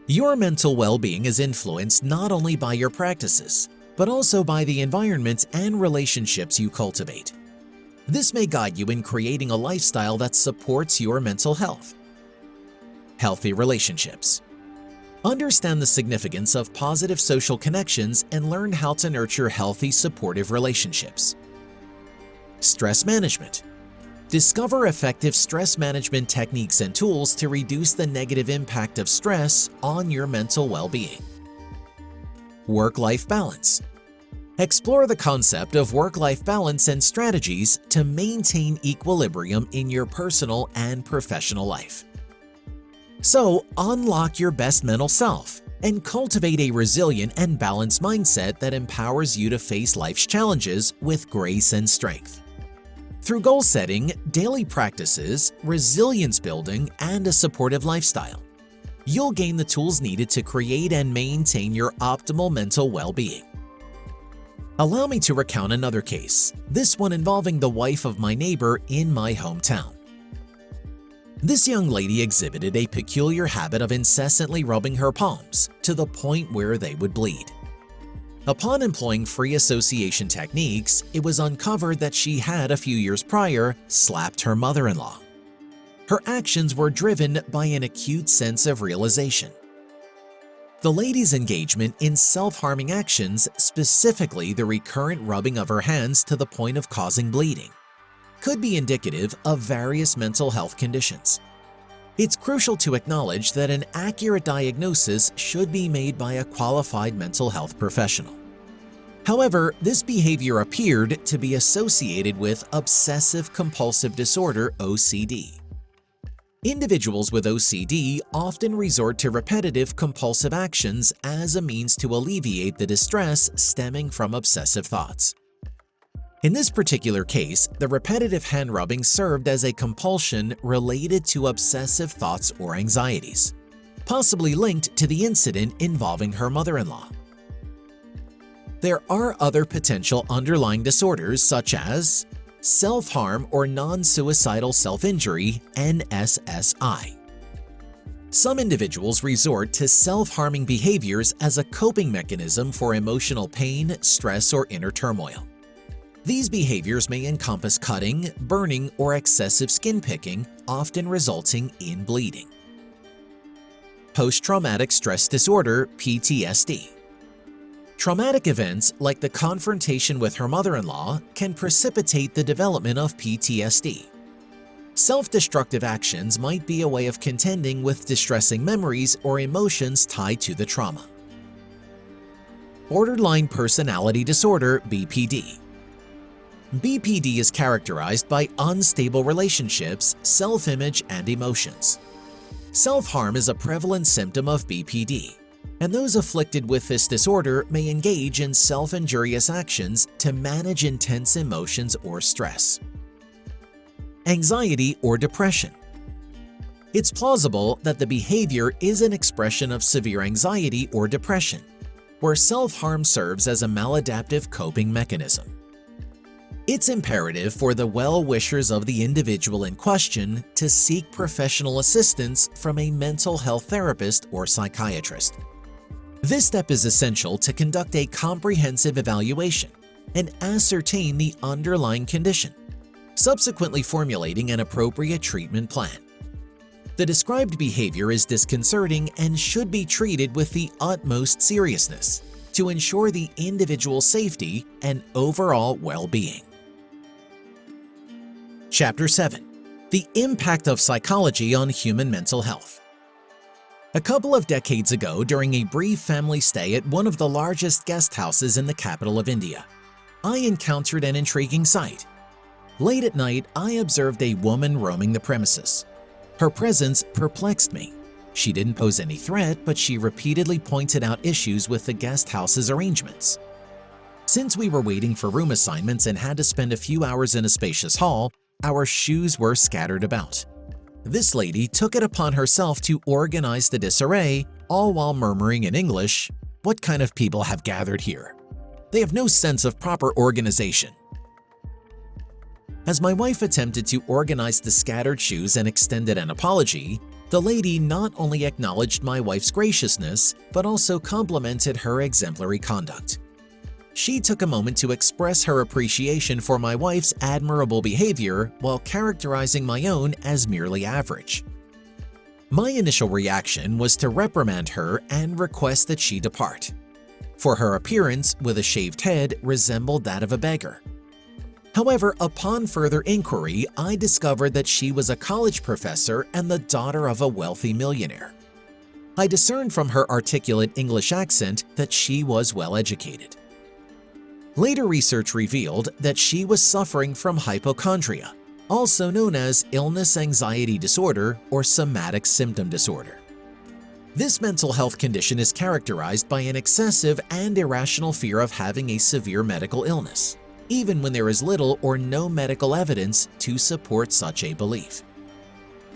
[SPEAKER 1] Your mental well-being is influenced not only by your practices, but also by the environment and relationships you cultivate. This may guide you in creating a lifestyle that supports your mental health. Healthy relationships. Understand the significance of positive social connections and learn how to nurture healthy, supportive relationships. Stress management. Discover effective stress management techniques and tools to reduce the negative impact of stress on your mental well-being. Work-life balance. Explore the concept of work-life balance and strategies to maintain equilibrium in your personal and professional life. So, unlock your best mental self and cultivate a resilient and balanced mindset that empowers you to face life's challenges with grace and strength. Through goal setting, daily practices, resilience building, and a supportive lifestyle, you'll gain the tools needed to create and maintain your optimal mental well-being. Allow me to recount another case, this one involving the wife of my neighbor in my hometown. This young lady exhibited a peculiar habit of incessantly rubbing her palms to the point where they would bleed. Upon employing free association techniques, it was uncovered that she had a few years prior slapped her mother-in-law. Her actions were driven by an acute sense of realization. The lady's engagement in self-harming actions, specifically the recurrent rubbing of her hands to the point of causing bleeding, could be indicative of various mental health conditions. It's crucial to acknowledge that an accurate diagnosis should be made by a qualified mental health professional. However, this behavior appeared to be associated with obsessive-compulsive disorder (OCD). Individuals with OCD often resort to repetitive compulsive actions as a means to alleviate the distress stemming from obsessive thoughts. In this particular case, the repetitive hand-rubbing served as a compulsion related to obsessive thoughts or anxieties, possibly linked to the incident involving her mother-in-law. There are other potential underlying disorders such as self-harm or non-suicidal self-injury (NSSI). Some individuals resort to self-harming behaviors as a coping mechanism for emotional pain, stress, or inner turmoil. These behaviors may encompass cutting, burning, or excessive skin picking, often resulting in bleeding. Post-traumatic stress disorder (PTSD). Traumatic events like the confrontation with her mother-in-law can precipitate the development of PTSD. Self-destructive actions might be a way of contending with distressing memories or emotions tied to the trauma. Borderline personality disorder (BPD). BPD is characterized by unstable relationships, self-image, and emotions. Self-harm is a prevalent symptom of BPD, and those afflicted with this disorder may engage in self-injurious actions to manage intense emotions or stress. Anxiety or depression. It's plausible that the behavior is an expression of severe anxiety or depression, where self-harm serves as a maladaptive coping mechanism. It's imperative for the well-wishers of the individual in question to seek professional assistance from a mental health therapist or psychiatrist. This step is essential to conduct a comprehensive evaluation and ascertain the underlying condition, subsequently formulating an appropriate treatment plan. The described behavior is disconcerting and should be treated with the utmost seriousness to ensure the individual's safety and overall well-being. Chapter 7. The Impact of Psychology on Human Mental Health. A couple of decades ago, during a brief family stay at one of the largest guest houses in the capital of India, I encountered an intriguing sight. Late at night, I observed a woman roaming the premises. Her presence perplexed me. She didn't pose any threat, but she repeatedly pointed out issues with the guest house's arrangements. Since we were waiting for room assignments and had to spend a few hours in a spacious hall, our shoes were scattered about. This lady took it upon herself to organize the disarray, all while murmuring in English, "What kind of people have gathered here? They have no sense of proper organization." As my wife attempted to organize the scattered shoes and extended an apology, the lady not only acknowledged my wife's graciousness, but also complimented her exemplary conduct. She took a moment to express her appreciation for my wife's admirable behavior while characterizing my own as merely average. My initial reaction was to reprimand her and request that she depart, for her appearance with a shaved head resembled that of a beggar. However, upon further inquiry, I discovered that she was a college professor and the daughter of a wealthy millionaire. I discerned from her articulate English accent that she was well educated. Later research revealed that she was suffering from hypochondria, also known as illness-anxiety disorder or somatic symptom disorder. This mental health condition is characterized by an excessive and irrational fear of having a severe medical illness, even when there is little or no medical evidence to support such a belief.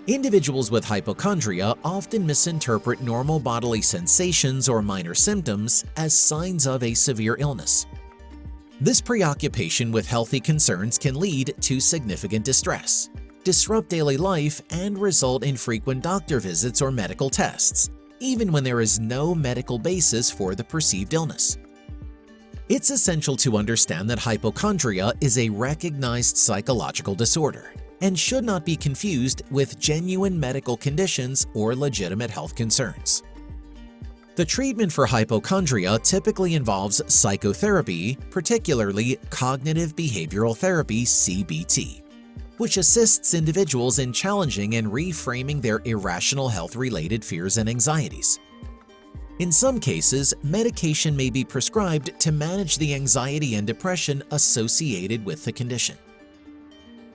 [SPEAKER 1] Individuals with hypochondria often misinterpret normal bodily sensations or minor symptoms as signs of a severe illness. This preoccupation with healthy concerns can lead to significant distress, disrupt daily life, and result in frequent doctor visits or medical tests, even when there is no medical basis for the perceived illness. It's essential to understand that hypochondria is a recognized psychological disorder and should not be confused with genuine medical conditions or legitimate health concerns. The treatment for hypochondria typically involves psychotherapy, particularly cognitive behavioral therapy (CBT). which assists individuals in challenging and reframing their irrational health-related fears and anxieties. In some cases, medication may be prescribed to manage the anxiety and depression associated with the condition.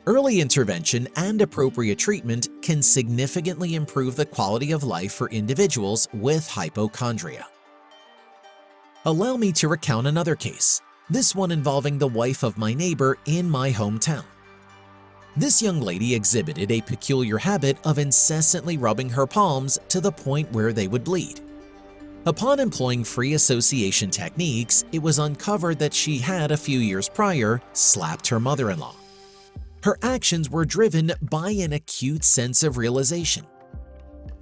[SPEAKER 1] Early intervention and appropriate treatment can significantly improve the quality of life for individuals with hypochondria. Allow me to recount another case, this one involving the wife of my neighbor in my hometown. This young lady exhibited a peculiar habit of incessantly rubbing her palms to the point where they would bleed. Upon employing free association techniques, it was uncovered that she had a few years prior slapped her mother-in-law. Her actions were driven by an acute sense of realization.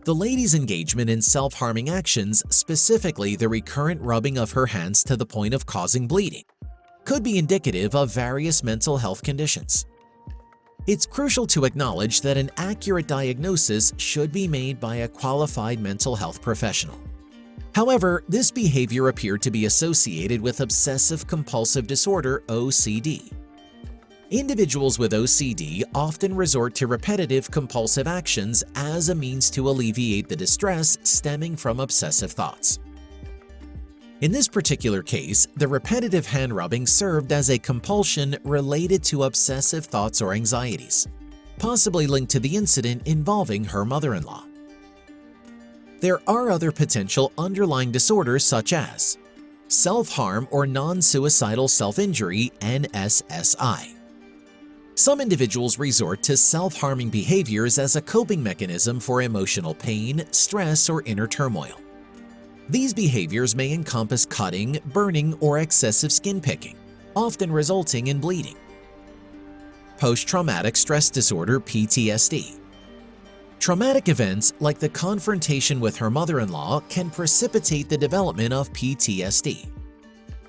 [SPEAKER 1] The lady's engagement in self-harming actions, specifically the recurrent rubbing of her hands to the point of causing bleeding, could be indicative of various mental health conditions. It's crucial to acknowledge that an accurate diagnosis should be made by a qualified mental health professional. However, this behavior appeared to be associated with obsessive-compulsive disorder (OCD). Individuals with OCD often resort to repetitive compulsive actions as a means to alleviate the distress stemming from obsessive thoughts. In this particular case, the repetitive hand rubbing served as a compulsion related to obsessive thoughts or anxieties, possibly linked to the incident involving her mother-in-law. There are other potential underlying disorders such as self-harm or non-suicidal self-injury (NSSI). Some individuals resort to self-harming behaviors as a coping mechanism for emotional pain, stress, or inner turmoil. These behaviors may encompass cutting, burning, or excessive skin picking, often resulting in bleeding. Post-traumatic stress disorder (PTSD). Traumatic events like the confrontation with her mother-in-law can precipitate the development of PTSD.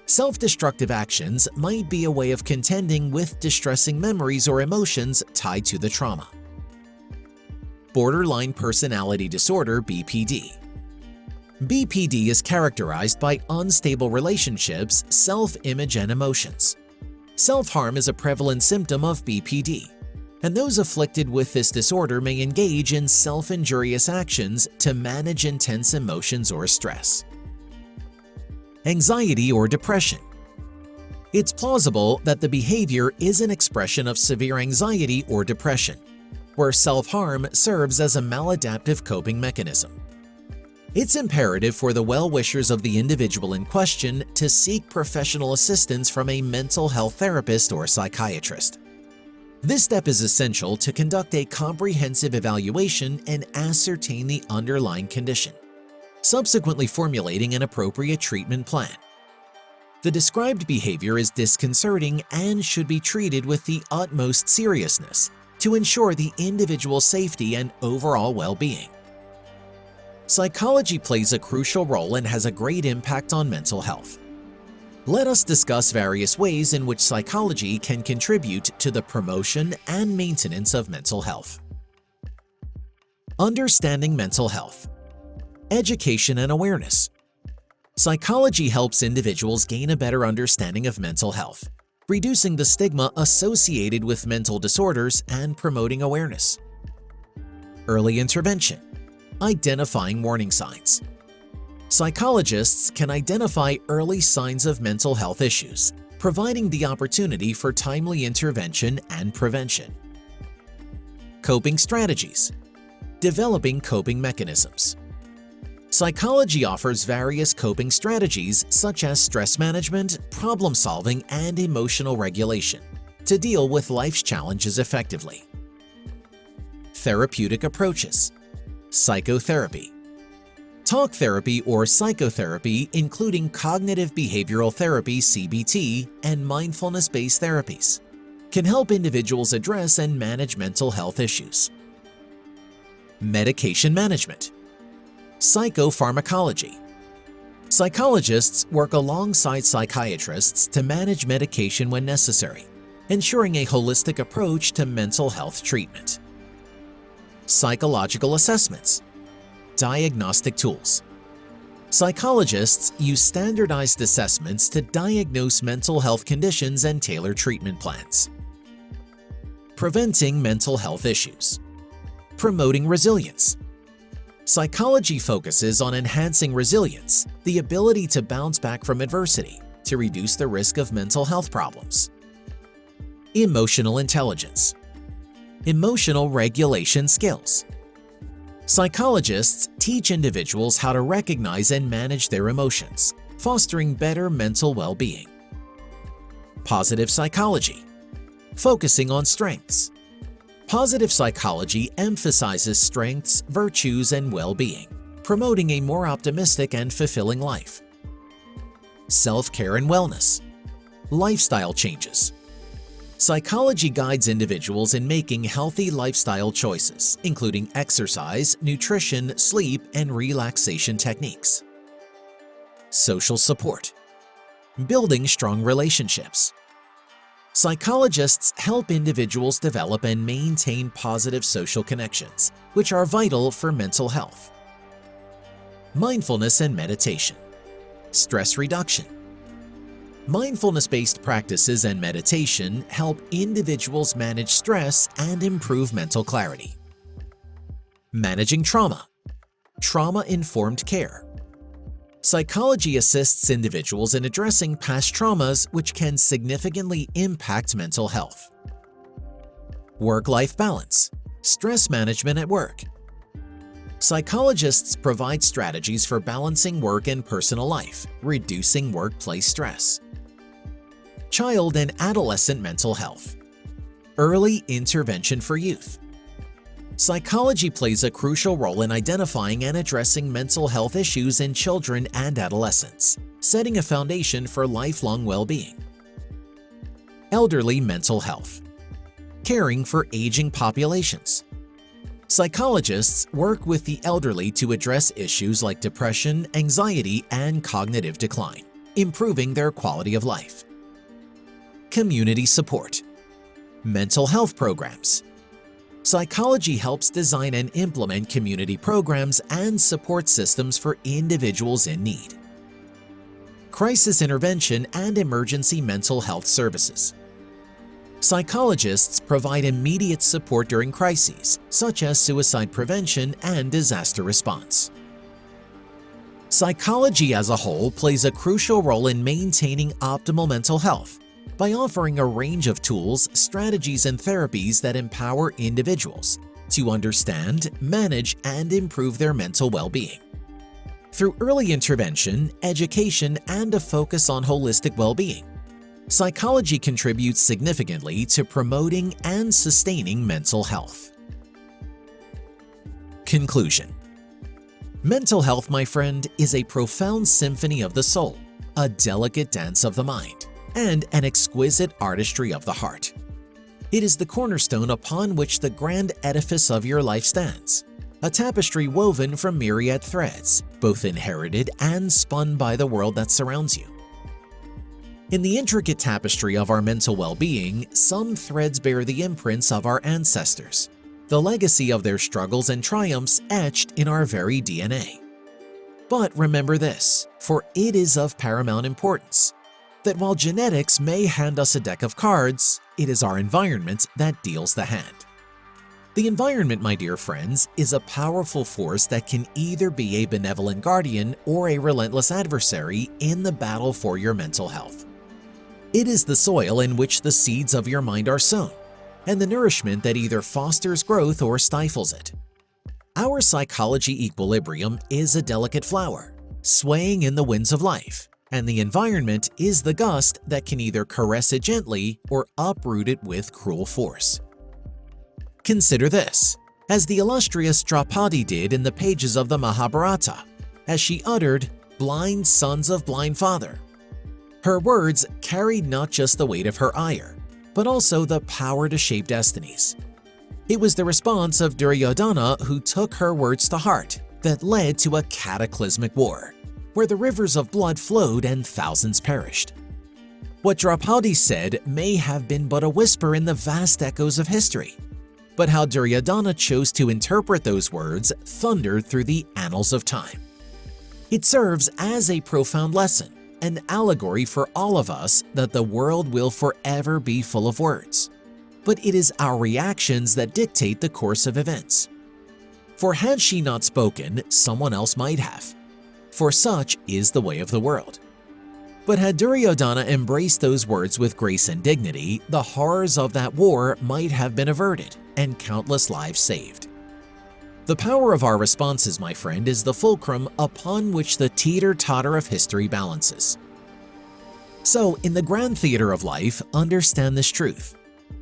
[SPEAKER 1] Self-destructive actions might be a way of contending with distressing memories or emotions tied to the trauma. Borderline personality disorder (BPD). BPD is characterized by unstable relationships, self-image, and emotions. Self-harm is a prevalent symptom of BPD, and those afflicted with this disorder may engage in self-injurious actions to manage intense emotions or stress. Anxiety or depression. It's plausible that the behavior is an expression of severe anxiety or depression, where self-harm serves as a maladaptive coping mechanism. It's imperative for the well-wishers of the individual in question to seek professional assistance from a mental health therapist or psychiatrist. This step is essential to conduct a comprehensive evaluation and ascertain the underlying condition, subsequently formulating an appropriate treatment plan. The described behavior is disconcerting and should be treated with the utmost seriousness to ensure the individual's safety and overall well-being. Psychology plays a crucial role and has a great impact on mental health. Let us discuss various ways in which psychology can contribute to the promotion and maintenance of mental health. Understanding mental health. Education and awareness. Psychology helps individuals gain a better understanding of mental health, reducing the stigma associated with mental disorders and promoting awareness. Early intervention. Identifying warning signs. Psychologists can identify early signs of mental health issues, providing the opportunity for timely intervention and prevention. Coping strategies. Developing coping mechanisms. Psychology offers various coping strategies such as stress management, problem solving, and emotional regulation to deal with life's challenges effectively. Therapeutic approaches. Psychotherapy. Talk therapy or psychotherapy, including cognitive behavioral therapy (CBT) and mindfulness-based therapies, can help individuals address and manage mental health issues. Medication management. Psychopharmacology. Psychologists work alongside psychiatrists to manage medication when necessary, ensuring a holistic approach to mental health treatment. Psychological assessments. Diagnostic tools. Psychologists use standardized assessments to diagnose mental health conditions and tailor treatment plans. preventing mental health issues. Promoting resilience. Psychology focuses on enhancing resilience, the ability to bounce back from adversity, to reduce the risk of mental health problems. Emotional intelligence. Emotional regulation skills. Psychologists teach individuals how to recognize and manage their emotions, fostering better mental well-being. Positive psychology. Focusing on strengths. Positive psychology emphasizes strengths, virtues, and well-being, promoting a more optimistic and fulfilling life. Self-care and wellness. Lifestyle changes. Psychology guides individuals in making healthy lifestyle choices, including exercise, nutrition, sleep, and relaxation techniques. Social support. Building strong relationships. Psychologists help individuals develop and maintain positive social connections, which are vital for mental health. Mindfulness and meditation. Stress reduction. Mindfulness-based practices and meditation help individuals manage stress and improve mental clarity. Managing trauma. Trauma-informed care. Psychology assists individuals in addressing past traumas which can significantly impact mental health. Work-life balance. Stress management at work. Psychologists provide strategies for balancing work and personal life, reducing workplace stress. Child and adolescent mental health. Early intervention for youth. Psychology plays a crucial role in identifying and addressing mental health issues in children and adolescents, setting a foundation for lifelong well-being. Elderly mental health. Caring for aging populations. Psychologists work with the elderly to address issues like depression, anxiety, and cognitive decline, improving their quality of life. Community support. Mental health programs. Psychology helps design and implement community programs and support systems for individuals in need. Crisis intervention and emergency mental health services. Psychologists provide immediate support during crises, such as suicide prevention and disaster response. Psychology as a whole plays a crucial role in maintaining optimal mental health by offering a range of tools, strategies, and therapies that empower individuals to understand, manage, and improve their mental well-being. Through early intervention, education, and a focus on holistic well-being, psychology contributes significantly to promoting and sustaining mental health. Conclusion. Mental health, my friend, is a profound symphony of the soul, a delicate dance of the mind, and an exquisite artistry of the heart. It is the cornerstone upon which the grand edifice of your life stands, a tapestry woven from myriad threads, both inherited and spun by the world that surrounds you. In the intricate tapestry of our mental well-being, some threads bear the imprints of our ancestors, the legacy of their struggles and triumphs etched in our very DNA. But remember this, for it is of paramount importance, that while genetics may hand us a deck of cards, it is our environment that deals the hand. The environment, my dear friends, is a powerful force that can either be a benevolent guardian or a relentless adversary in the battle for your mental health. It is the soil in which the seeds of your mind are sown, and the nourishment that either fosters growth or stifles it. Our psychology equilibrium is a delicate flower, swaying in the winds of life, and the environment is the gust that can either caress it gently or uproot it with cruel force. Consider this, as the illustrious Draupadi did in the pages of the Mahabharata, as she uttered, "Blind sons of blind father." Her words carried not just the weight of her ire, but also the power to shape destinies. It was the response of Duryodhana who took her words to heart that led to a cataclysmic war, where the rivers of blood flowed and thousands perished. What Draupadi said may have been but a whisper in the vast echoes of history, but how Duryodhana chose to interpret those words thundered through the annals of time. It serves as a profound lesson, an allegory for all of us that the world will forever be full of words. but it is our reactions that dictate the course of events. For had she not spoken, someone else might have. For such is the way of the world. But had Duryodhana embraced those words with grace and dignity, the horrors of that war might have been averted and countless lives saved. The power of our responses, my friend, is the fulcrum upon which the teeter-totter of history balances. So, in the grand theater of life, understand this truth.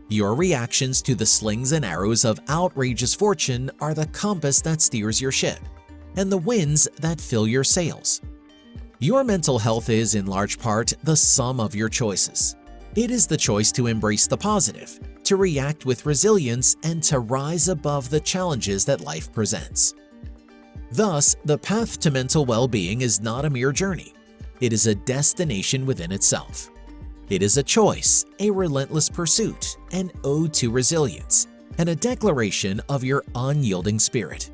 [SPEAKER 1] Your reactions to the slings and arrows of outrageous fortune are the compass that steers your ship, and the winds that fill your sails. Your mental health is, in large part, the sum of your choices. It is the choice to embrace the positive, to react with resilience, and to rise above the challenges that life presents. Thus, the path to mental well-being is not a mere journey. It is a destination within itself. It is a choice, a relentless pursuit, an ode to resilience, and a declaration of your unyielding spirit.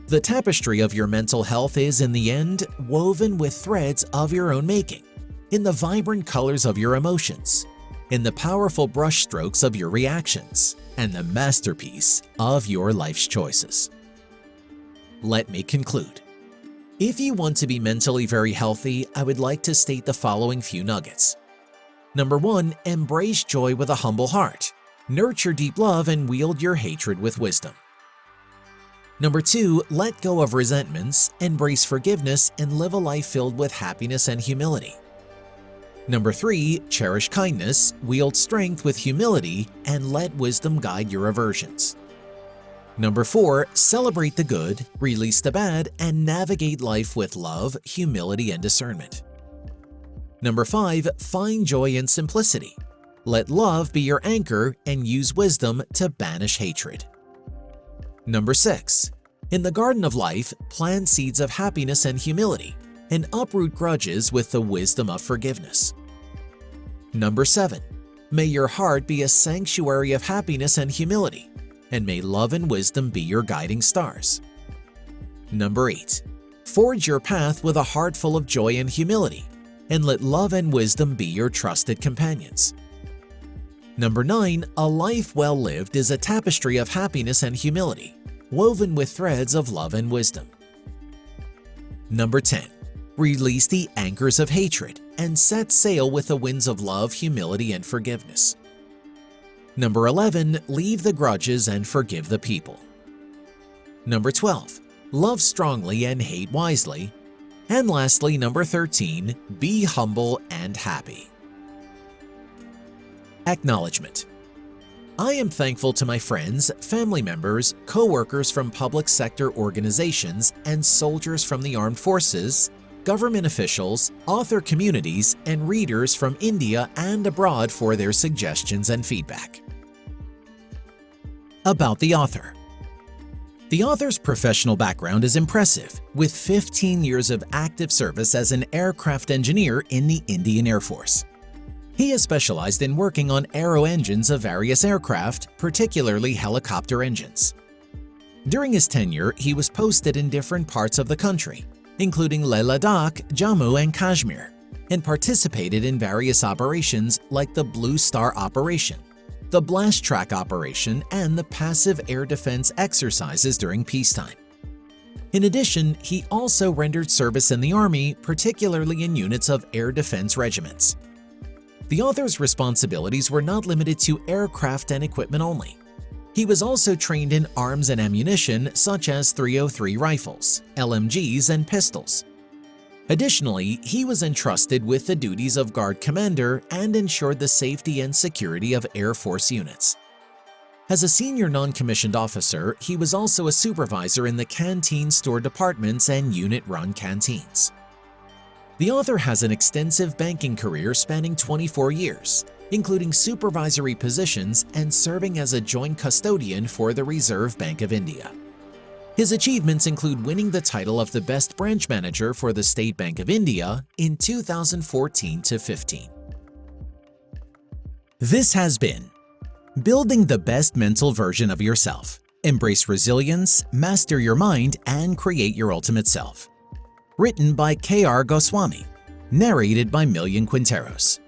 [SPEAKER 1] The tapestry of your mental health is, in the end, woven with threads of your own making, in the vibrant colors of your emotions, in the powerful brushstrokes of your reactions, and the masterpiece of your life's choices. Let me conclude. If you want to be mentally very healthy, I would like to state the following few nuggets. Number 1, embrace joy with a humble heart. Nurture deep love and wield your hatred with wisdom. Number 2, let go of resentments, embrace forgiveness, and live a life filled with happiness and humility. Number 3, cherish kindness, wield strength with humility, and let wisdom guide your aversions. Number 4, celebrate the good, release the bad, and navigate life with love, humility, and discernment. Number 5, find joy in simplicity. Let love be your anchor and use wisdom to banish hatred. Number 6, in the garden of life, plant seeds of happiness and humility, and uproot grudges with the wisdom of forgiveness. Number 7, may your heart be a sanctuary of happiness and humility, and may love and wisdom be your guiding stars. Number 8, forge your path with a heart full of joy and humility, and let love and wisdom be your trusted companions. Number 9, a life well lived is a tapestry of happiness and humility, woven with threads of love and wisdom. Number 10, release the anchors of hatred and set sail with the winds of love, humility, and forgiveness. Number 11, leave the grudges and forgive the people. Number 12, love strongly and hate wisely. And lastly, number 13, be humble and happy. Acknowledgement. I am thankful to my friends, family members, co-workers from public sector organizations, and soldiers from the armed forces, government officials, author communities, and readers from India and abroad for their suggestions and feedback. About the author. The author's professional background is impressive, with 15 years of active service as an aircraft engineer in the Indian Air Force. He has specialized in working on aero engines of various aircraft, particularly helicopter engines. During his tenure, he was posted in different parts of the country, including Leh Ladakh, Jammu, and Kashmir, and participated in various operations like the Blue Star Operation, the Blast Track Operation, and the passive air defense exercises during peacetime. In addition, he also rendered service in the Army, particularly in units of air defense regiments. The author's responsibilities were not limited to aircraft and equipment only. He was also trained in arms and ammunition such as .303 rifles, LMGs, and pistols. Additionally, he was entrusted with the duties of guard commander and ensured the safety and security of Air Force units. As a senior non-commissioned officer, he was also a supervisor in the canteen store departments and unit-run canteens. The author has an extensive banking career spanning 24 years, including supervisory positions and serving as a joint custodian for the Reserve Bank of India. His achievements include winning the title of the Best Branch Manager for the State Bank of India in 2014-15. This has been Building the Best Mental Version of Yourself. Embrace resilience, master your mind, and create your ultimate self. Written by K.R. Goswami. Narrated by Millian Quinteros.